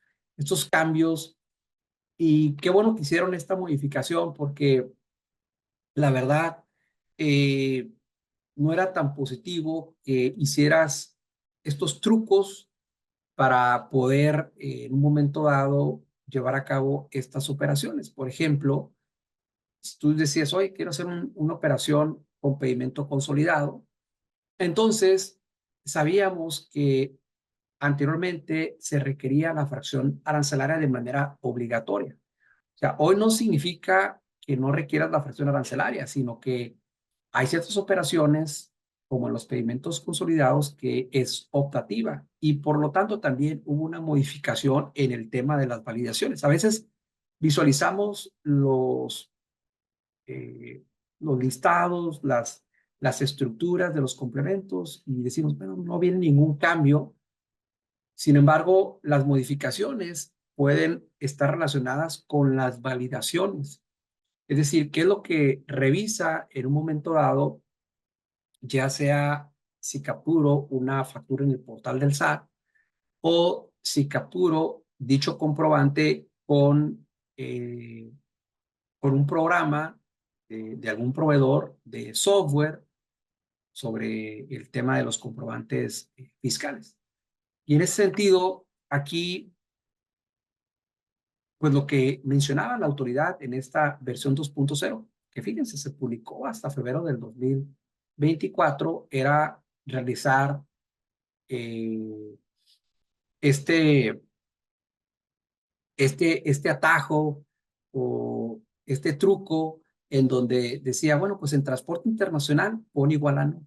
cambios. Y qué bueno que hicieron esta modificación, porque la verdad no era tan positivo que hicieras estos trucos para poder en un momento dado llevar a cabo estas operaciones. Por ejemplo, si tú decías: oye, quiero hacer una operación con pedimento consolidado, entonces sabíamos que anteriormente se requería la fracción arancelaria de manera obligatoria. O sea, hoy no significa que no requieras la fracción arancelaria, sino que hay ciertas operaciones, como en los pedimentos consolidados, que es optativa, y por lo tanto también hubo una modificación en el tema de las validaciones. A veces visualizamos los listados, las estructuras de los complementos, y decimos: bueno, no viene ningún cambio. Sin embargo, las modificaciones pueden estar relacionadas con las validaciones. Es decir, qué es lo que revisa en un momento dado, ya sea si capturo una factura en el portal del SAT, o si capturo dicho comprobante con un programa de algún proveedor de software sobre el tema de los comprobantes fiscales. Y en ese sentido, aquí, pues lo que mencionaba la autoridad en esta versión 2.0, que fíjense, se publicó hasta febrero del 2024, era realizar eh, este, este atajo o este truco en donde decía, bueno, pues en transporte internacional pon igual a no.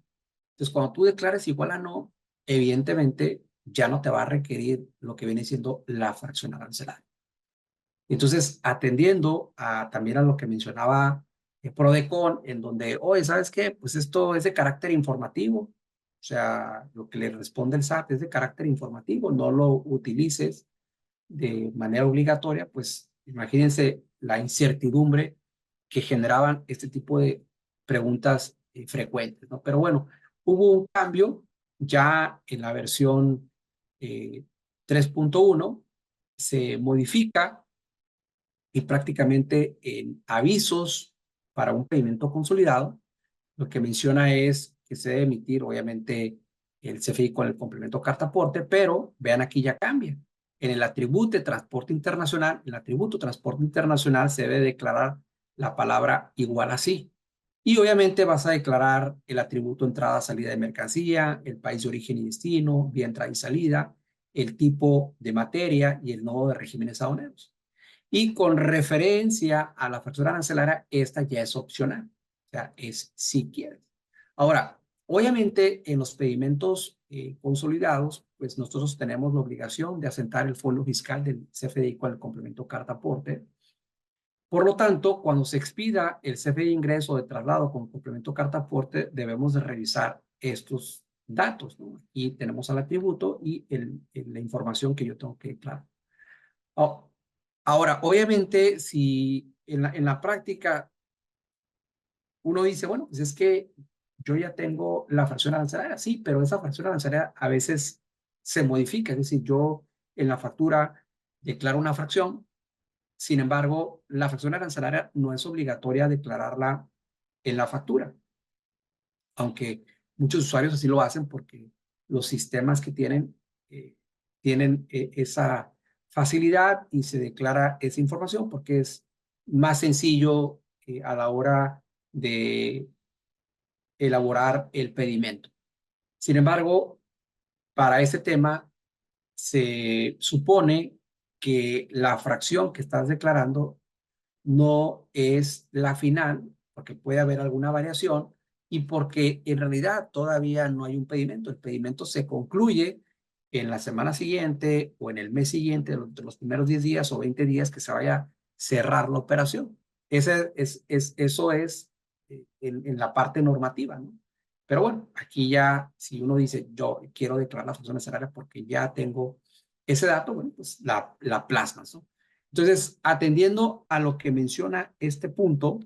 Entonces, cuando tú declares igual a no, evidentemente ya no te va a requerir lo que viene siendo la fracción arancelaria. Entonces, atendiendo también a lo que mencionaba Prodecon, en donde, oye, ¿sabes qué? Pues esto es de carácter informativo. O sea, lo que le responde el SAT es de carácter informativo, no lo utilices de manera obligatoria, pues imagínense la incertidumbre que generaban este tipo de preguntas frecuentes, ¿no? Pero bueno, hubo un cambio ya en la versión 3.1, se modifica y prácticamente en avisos para un pedimento consolidado, lo que menciona es que se debe emitir, obviamente, el CFI con el complemento carta aporte, pero vean aquí ya cambia. En el atributo de transporte internacional, el atributo transporte internacional se debe declarar la palabra igual a sí. Y obviamente vas a declarar el atributo entrada, salida de mercancía, el país de origen y destino, vía entrada y salida, el tipo de materia y el nodo de regímenes aduaneros. Y con referencia a la factura arancelaria, esta ya es opcional. O sea, es si quieres. Ahora, obviamente en los pedimentos consolidados, pues nosotros tenemos la obligación de asentar el folio fiscal del CFDI con el complemento carta aporte. Por lo tanto, cuando se expida el CFDI ingreso de traslado con complemento carta aporte, debemos de revisar estos datos, ¿no? Y tenemos al atributo y la información que yo tengo que declarar. Oh, ahora, obviamente, si en la práctica uno dice, bueno, pues es que yo ya tengo la fracción arancelaria, sí, pero esa fracción arancelaria a veces se modifica, es decir, yo en la factura declaro una fracción, sin embargo, la fracción arancelaria no es obligatoria declararla en la factura, aunque muchos usuarios así lo hacen porque los sistemas que eh, tienen esa facilidad y se declara esa información porque es más sencillo a la hora de elaborar el pedimento. Sin embargo, para este tema se supone que la fracción que estás declarando no es la final, porque puede haber alguna variación y porque en realidad todavía no hay un pedimento. El pedimento se concluye en la semana siguiente o en el mes siguiente, los primeros 10 días o 20 días que se vaya a cerrar la operación. Eso es en la parte normativa, ¿no? Pero bueno, aquí ya, si uno dice, yo quiero declarar la función necesaria porque ya tengo ese dato, bueno, pues la plasmas, ¿no? Entonces, atendiendo a lo que menciona este punto,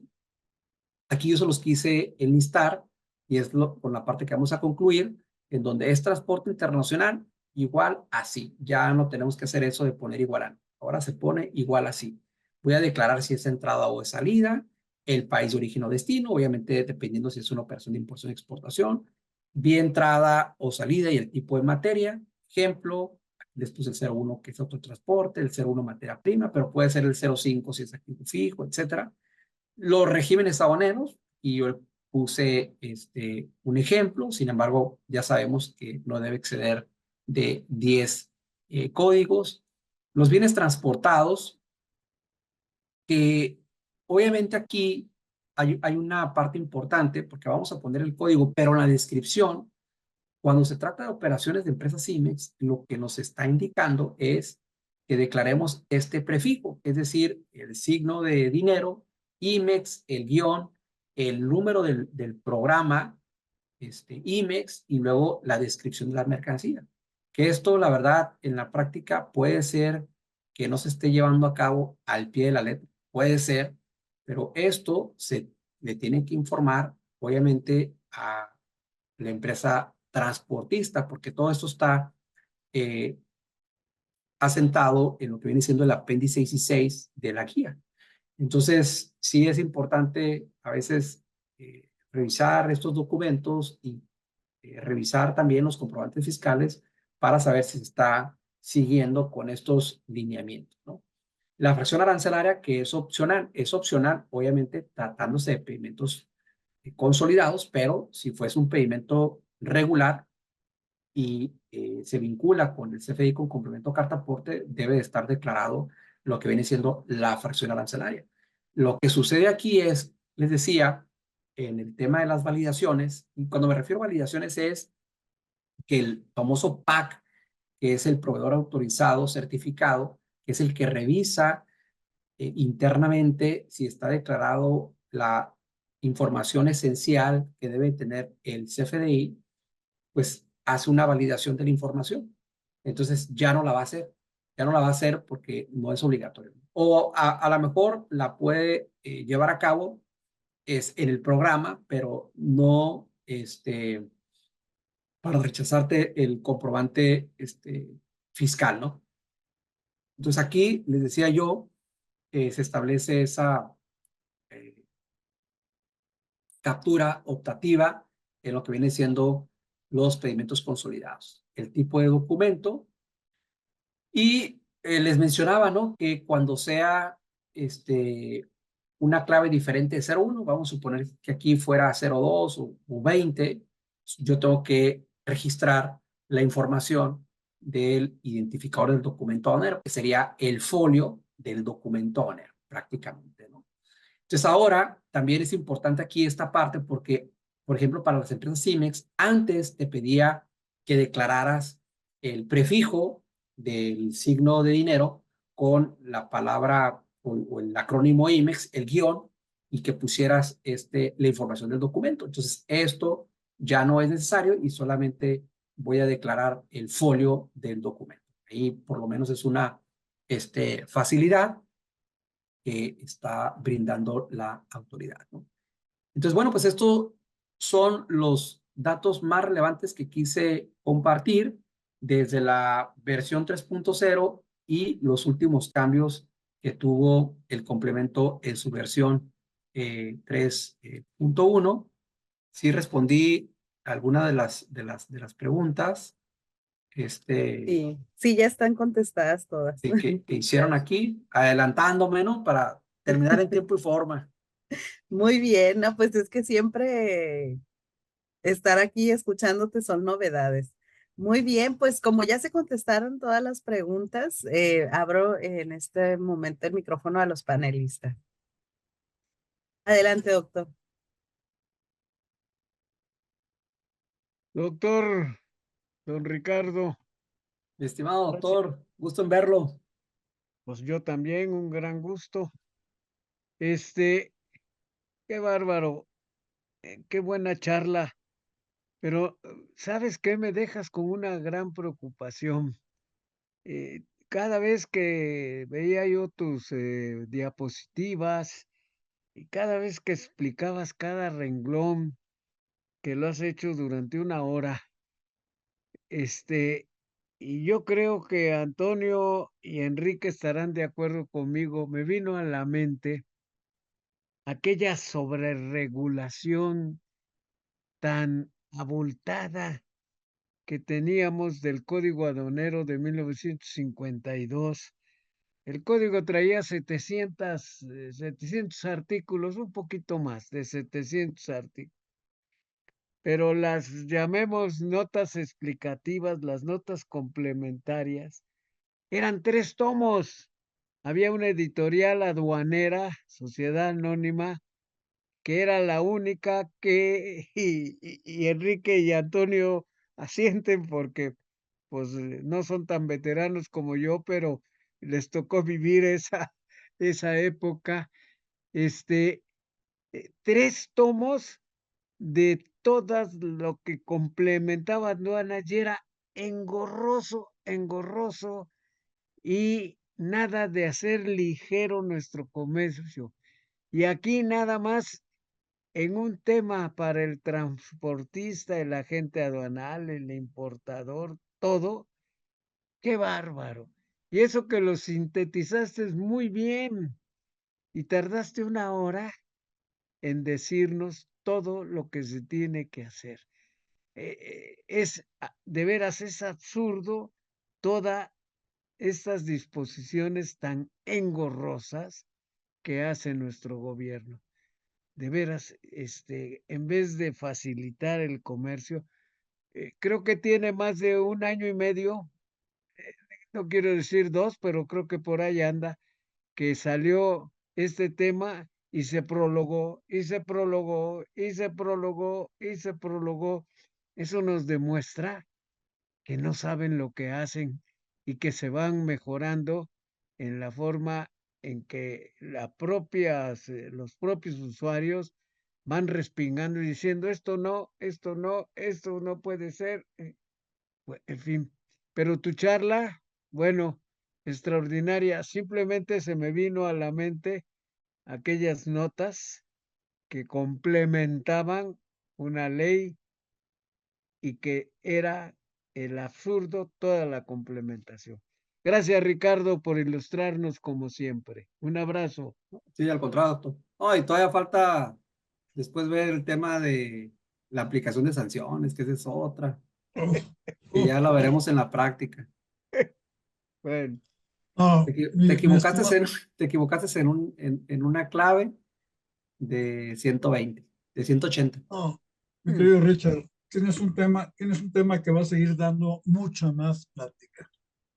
aquí yo se los quise enlistar y es con la parte que vamos a concluir, en donde es transporte internacional igual así. Ya no tenemos que hacer eso de poner igual a. Ahora se pone igual así. Voy a declarar si es entrada o es salida, el país de origen o destino, obviamente dependiendo si es una operación de importación o exportación, vía entrada o salida y el tipo de materia. Ejemplo, después el 01 que es autotransporte, el 01 materia prima, pero puede ser el 05 si es activo fijo, etcétera. Los regímenes aduaneros, y yo puse un ejemplo, sin embargo, ya sabemos que no debe exceder de 10 códigos. Los bienes transportados, que obviamente aquí hay una parte importante, porque vamos a poner el código, pero en la descripción, cuando se trata de operaciones de empresas IMEX, lo que nos está indicando es que declaremos este prefijo, es decir, el signo de dinero, IMEX, el guión, el número del programa, IMEX, y luego la descripción de la mercancía. Que esto, la verdad, en la práctica puede ser que no se esté llevando a cabo al pie de la letra, puede ser, pero esto se le tiene que informar, obviamente, a la empresa transportista, porque todo esto está asentado en lo que viene siendo el apéndice 16 de la guía. Entonces, sí es importante a veces revisar estos documentos y revisar también los comprobantes fiscales para saber si se está siguiendo con estos lineamientos, ¿no? La fracción arancelaria, que es opcional, obviamente tratándose de pedimentos consolidados, pero si fuese un pedimento regular y se vincula con el CFDI con complemento carta aporte, debe de estar declarado lo que viene siendo la fracción arancelaria. Lo que sucede aquí es, les decía, en el tema de las validaciones, y cuando me refiero a validaciones es que el famoso PAC, que es el proveedor autorizado, certificado, que es el que revisa internamente si está declarado la información esencial que debe tener el CFDI, pues hace una validación de la información. Entonces ya no la va a hacer, ya no la va a hacer porque no es obligatorio. O a lo mejor la puede llevar a cabo es en el programa, pero no para rechazarte el comprobante fiscal, ¿no? Entonces aquí les decía yo, se establece esa eh, captura optativa en lo que viene siendo los pedimentos consolidados. El tipo de documento y les mencionaba, ¿no? Que cuando sea una clave diferente de 01, vamos a suponer que aquí fuera 02 o 20, yo tengo que registrar la información del identificador del documento aduanero, que sería el folio del documento aduanero, prácticamente, ¿no? Entonces ahora también es importante aquí esta parte porque, por ejemplo, para las empresas CIMEX, antes te pedía que declararas el prefijo del signo de dinero con la palabra o el acrónimo IMEX, el guión, y que pusieras la información del documento. Entonces esto ya no es necesario y solamente voy a declarar el folio del documento. Ahí por lo menos es una facilidad que está brindando la autoridad, ¿no? Entonces, bueno, pues estos son los datos más relevantes que quise compartir desde la versión 3.0 y los últimos cambios que tuvo el complemento en su versión 3.1. Sí respondí alguna de las preguntas Sí, sí, ya están contestadas todas. que hicieron aquí, adelantándome, ¿no? Para terminar en tiempo y forma. Muy bien, no, pues es que siempre estar aquí escuchándote son novedades. Muy bien, pues como ya se contestaron todas las preguntas, abro en este momento el micrófono a los panelistas. Adelante, doctor. Doctor, don Ricardo, Mi estimado ahora sí, doctor, gusto en verlo. pues yo también, un gran gusto. Este, qué bárbaro, qué buena charla, pero ¿sabes qué? Me dejas con una gran preocupación. Cada vez que veía yo tus diapositivas y cada vez que explicabas cada renglón, que lo has hecho durante una hora, este, y yo creo que Antonio y Enrique estarán de acuerdo conmigo. Me vino a la mente aquella sobreregulación tan abultada que teníamos del Código Aduanero de 1952. El código traía 700 artículos, un poquito más de 700 artículos, pero las llamemos notas explicativas, las notas complementarias, eran 3 tomos. Había una editorial aduanera, Sociedad Anónima, que era la única que y Enrique y Antonio asienten porque, pues, no son tan veteranos como yo, pero les tocó vivir esa época. Este, 3 tomos de todas lo que complementaba aduanas y era engorroso, engorroso, y nada de hacer ligero nuestro comercio. Y aquí nada más en un tema para el transportista, el agente aduanal, el importador, todo, qué bárbaro. Y eso que lo sintetizaste muy bien y tardaste 1 hora en decirnos todo lo que se tiene que hacer. De veras, es absurdo todas estas disposiciones tan engorrosas que hace nuestro gobierno. De veras, en vez de facilitar el comercio, creo que tiene más de 1 año y medio, no quiero decir 2, pero creo que por ahí anda, que salió este tema y se prologó, y se prologó, y se prologó, y se prologó. Eso nos demuestra que no saben lo que hacen y que se van mejorando en la forma en que los propios usuarios van respingando y diciendo esto no, esto no, esto no puede ser, en fin. Pero tu charla, bueno, extraordinaria. Simplemente se me vino a la mente aquellas notas que complementaban una ley y que era el absurdo toda la complementación. Gracias, Ricardo, por ilustrarnos como siempre. Un abrazo. Sí, al contrario, doctor. No, y todavía falta después ver el tema de la aplicación de sanciones, que esa es otra, Uf, que uf, ya la veremos en la práctica. Bueno, no, Te mi equivocaste estimado, te equivocaste en una clave de 120, de 180. no, mi mm, querido Richard, tienes un tema que va a seguir dando mucha más plática,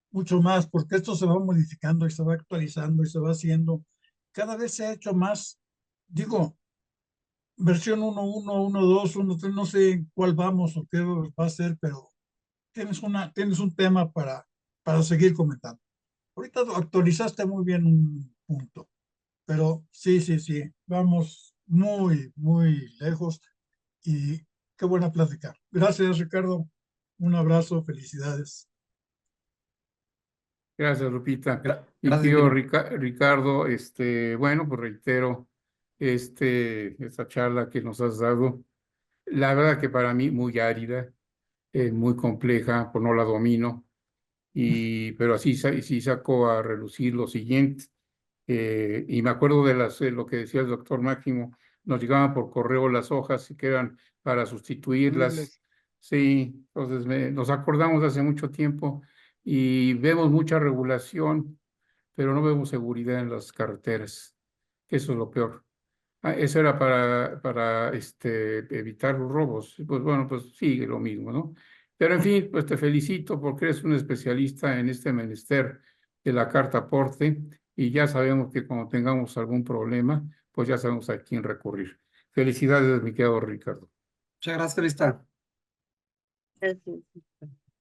mucho más, porque esto se va modificando y se va actualizando y se va haciendo. Cada vez se ha hecho más, digo, versión 1.1, 1.2, 1.3, no sé en cuál vamos o qué va a ser, pero tienes un tema para seguir comentando. Ahorita actualizaste muy bien un punto. Pero sí, sí, sí, vamos muy, muy lejos y qué buena plática. Gracias, Ricardo. Un abrazo, felicidades. Gracias, Lupita. Y Gracias, querido Gino. Ricardo, bueno, pues reitero, esta charla que nos has dado, la verdad que para mí muy árida, muy compleja, pues no la domino, pero así sí sacó a relucir lo siguiente. Y me acuerdo de lo que decía el doctor Máximo, nos llegaban por correo las hojas y que eran para sustituirlas. Sí, entonces nos acordamos de hace mucho tiempo y vemos mucha regulación, pero no vemos seguridad en las carreteras, que eso es lo peor. Eso era para evitar los robos. Pues bueno, pues sigue lo mismo, ¿no? Pero en fin, pues te felicito porque eres un especialista en este menester de la carta aporte y ya sabemos que cuando tengamos algún problema, pues ya sabemos a quién recurrir. Felicidades, mi querido Ricardo. Muchas gracias, Crista. Gracias.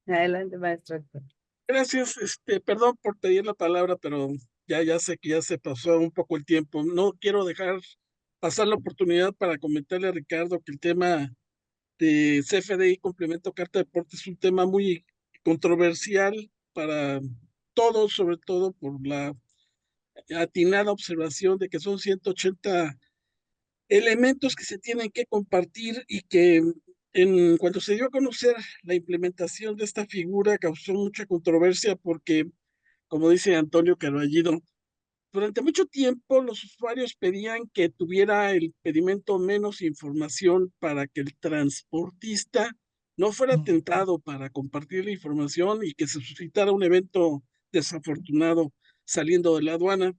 Adelante, maestro Héctor. Gracias, perdón por pedir la palabra, pero ya sé que ya se pasó un poco el tiempo. No quiero dejar pasar la oportunidad para comentarle a Ricardo que el tema de CFDI complemento carta de deporte es un tema muy controversial para todos, sobre todo por la atinada observación de que son 180 elementos que se tienen que compartir y que cuando se dio a conocer la implementación de esta figura causó mucha controversia porque, como dice Antonio Carballido, durante mucho tiempo los usuarios pedían que tuviera el pedimento menos información para que el transportista no fuera tentado para compartir la información y que se suscitara un evento desafortunado saliendo de la aduana.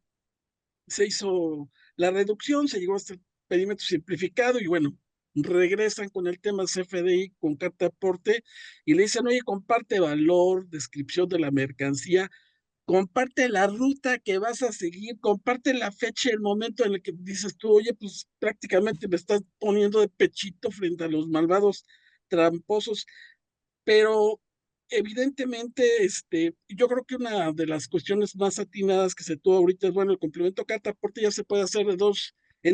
Se hizo la reducción, se llegó hasta el pedimento simplificado y bueno, regresan con el tema CFDI con carta de aporte y le dicen, oye, comparte valor, descripción de la mercancía, comparte la ruta que vas a seguir, comparte la fecha, el momento en el que dices tú, oye, pues prácticamente me estás poniendo de pechito frente a los malvados tramposos, pero evidentemente, yo creo que una de las cuestiones más atinadas que se tuvo ahorita es, bueno, el complemento carta aporte ya se puede hacer en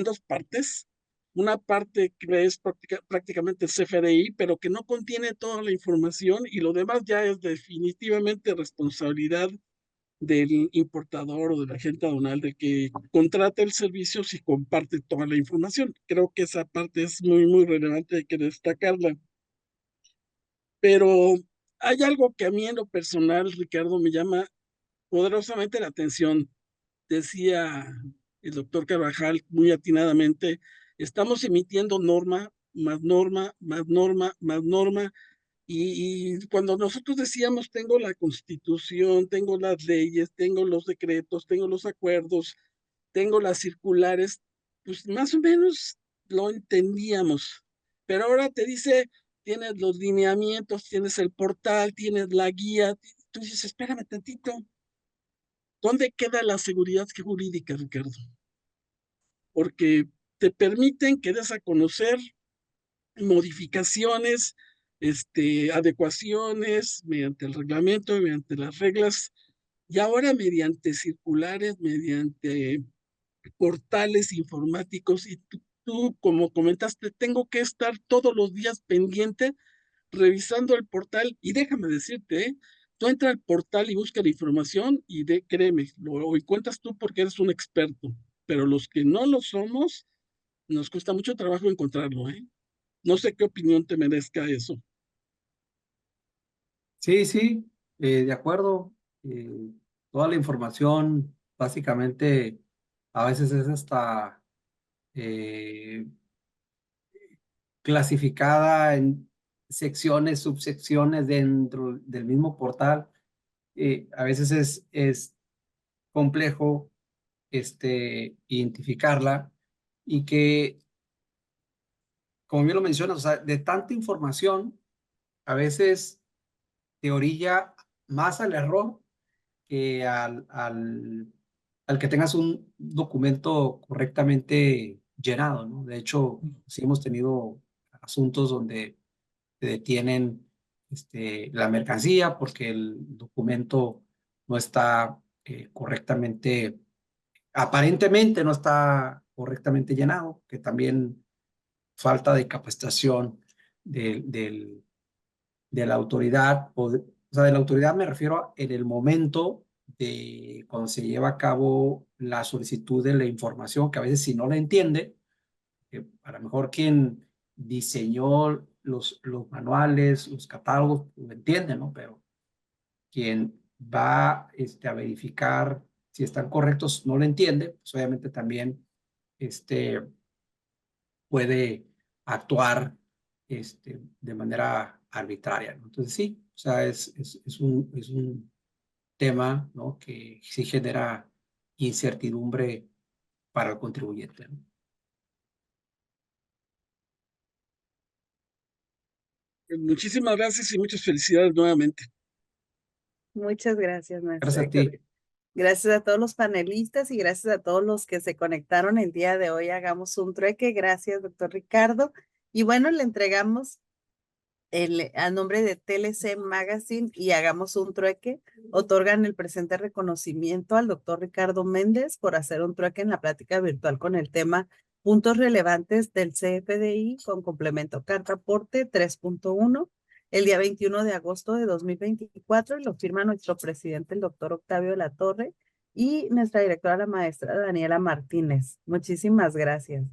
dos partes. Una parte que es prácticamente el CFDI, pero que no contiene toda la información y lo demás ya es definitivamente responsabilidad del importador o del agente aduanal de que contrata el servicio si comparte toda la información. Creo que esa parte es muy, muy relevante, hay que destacarla. Pero hay algo que a mí en lo personal, Ricardo, me llama poderosamente la atención. Decía el doctor Carvajal muy atinadamente, estamos emitiendo norma, más norma, más norma, más norma, y cuando nosotros decíamos, tengo la Constitución, tengo las leyes, tengo los decretos, tengo los acuerdos, tengo las circulares, pues más o menos lo entendíamos. Pero ahora te dice, tienes los lineamientos, tienes el portal, tienes la guía. Tú dices, espérame tantito. ¿Dónde queda la seguridad jurídica, Ricardo? Porque te permiten que des a conocer modificaciones, adecuaciones mediante el reglamento, mediante las reglas, y ahora mediante circulares, mediante portales informáticos, y tú, como comentaste, tengo que estar todos los días pendiente revisando el portal, y déjame decirte, tú entra al portal y busca la información y créeme, lo cuentas tú porque eres un experto, pero los que no lo somos, nos cuesta mucho trabajo encontrarlo, ¿eh? No sé qué opinión te merezca eso. Sí, sí, de acuerdo. Toda la información básicamente a veces es hasta eh, clasificada en secciones, subsecciones dentro del mismo portal. A veces es complejo identificarla y que, como bien lo mencionas, o sea, de tanta información, a veces te orilla más al error que al que tengas un documento correctamente llenado, ¿no? De hecho, sí hemos tenido asuntos donde te detienen la mercancía porque el documento no está correctamente, aparentemente no está correctamente llenado, que también falta de capacitación de la autoridad, o sea, de la autoridad me refiero en el momento de cuando se lleva a cabo la solicitud de la información, que a veces si no la entiende, a lo mejor quien diseñó los manuales, los catálogos, lo entiende, ¿no? Pero quien va a verificar si están correctos no lo entiende, pues obviamente también puede actuar de manera arbitraria, ¿no? Entonces sí, o sea, es un tema, ¿no? Que sí genera incertidumbre para el contribuyente, ¿no? Muchísimas gracias y muchas felicidades nuevamente. Muchas gracias, maestro Gracias a Héctor. ti. Gracias a todos los panelistas y gracias a todos los que se conectaron el día de hoy. Hagamos un trueque. Gracias, doctor Ricardo. Y bueno, le entregamos a nombre de TLC Magazine y Hagamos un trueque. Otorgan el presente reconocimiento al doctor Ricardo Méndez por hacer un trueque en la plática virtual con el tema Puntos relevantes del CFDI con complemento carta aporte 3.1. El día 21 de agosto de 2024 y lo firma nuestro presidente, el doctor Octavio de la Torre, y nuestra directora, la maestra Daniela Martínez. Muchísimas gracias.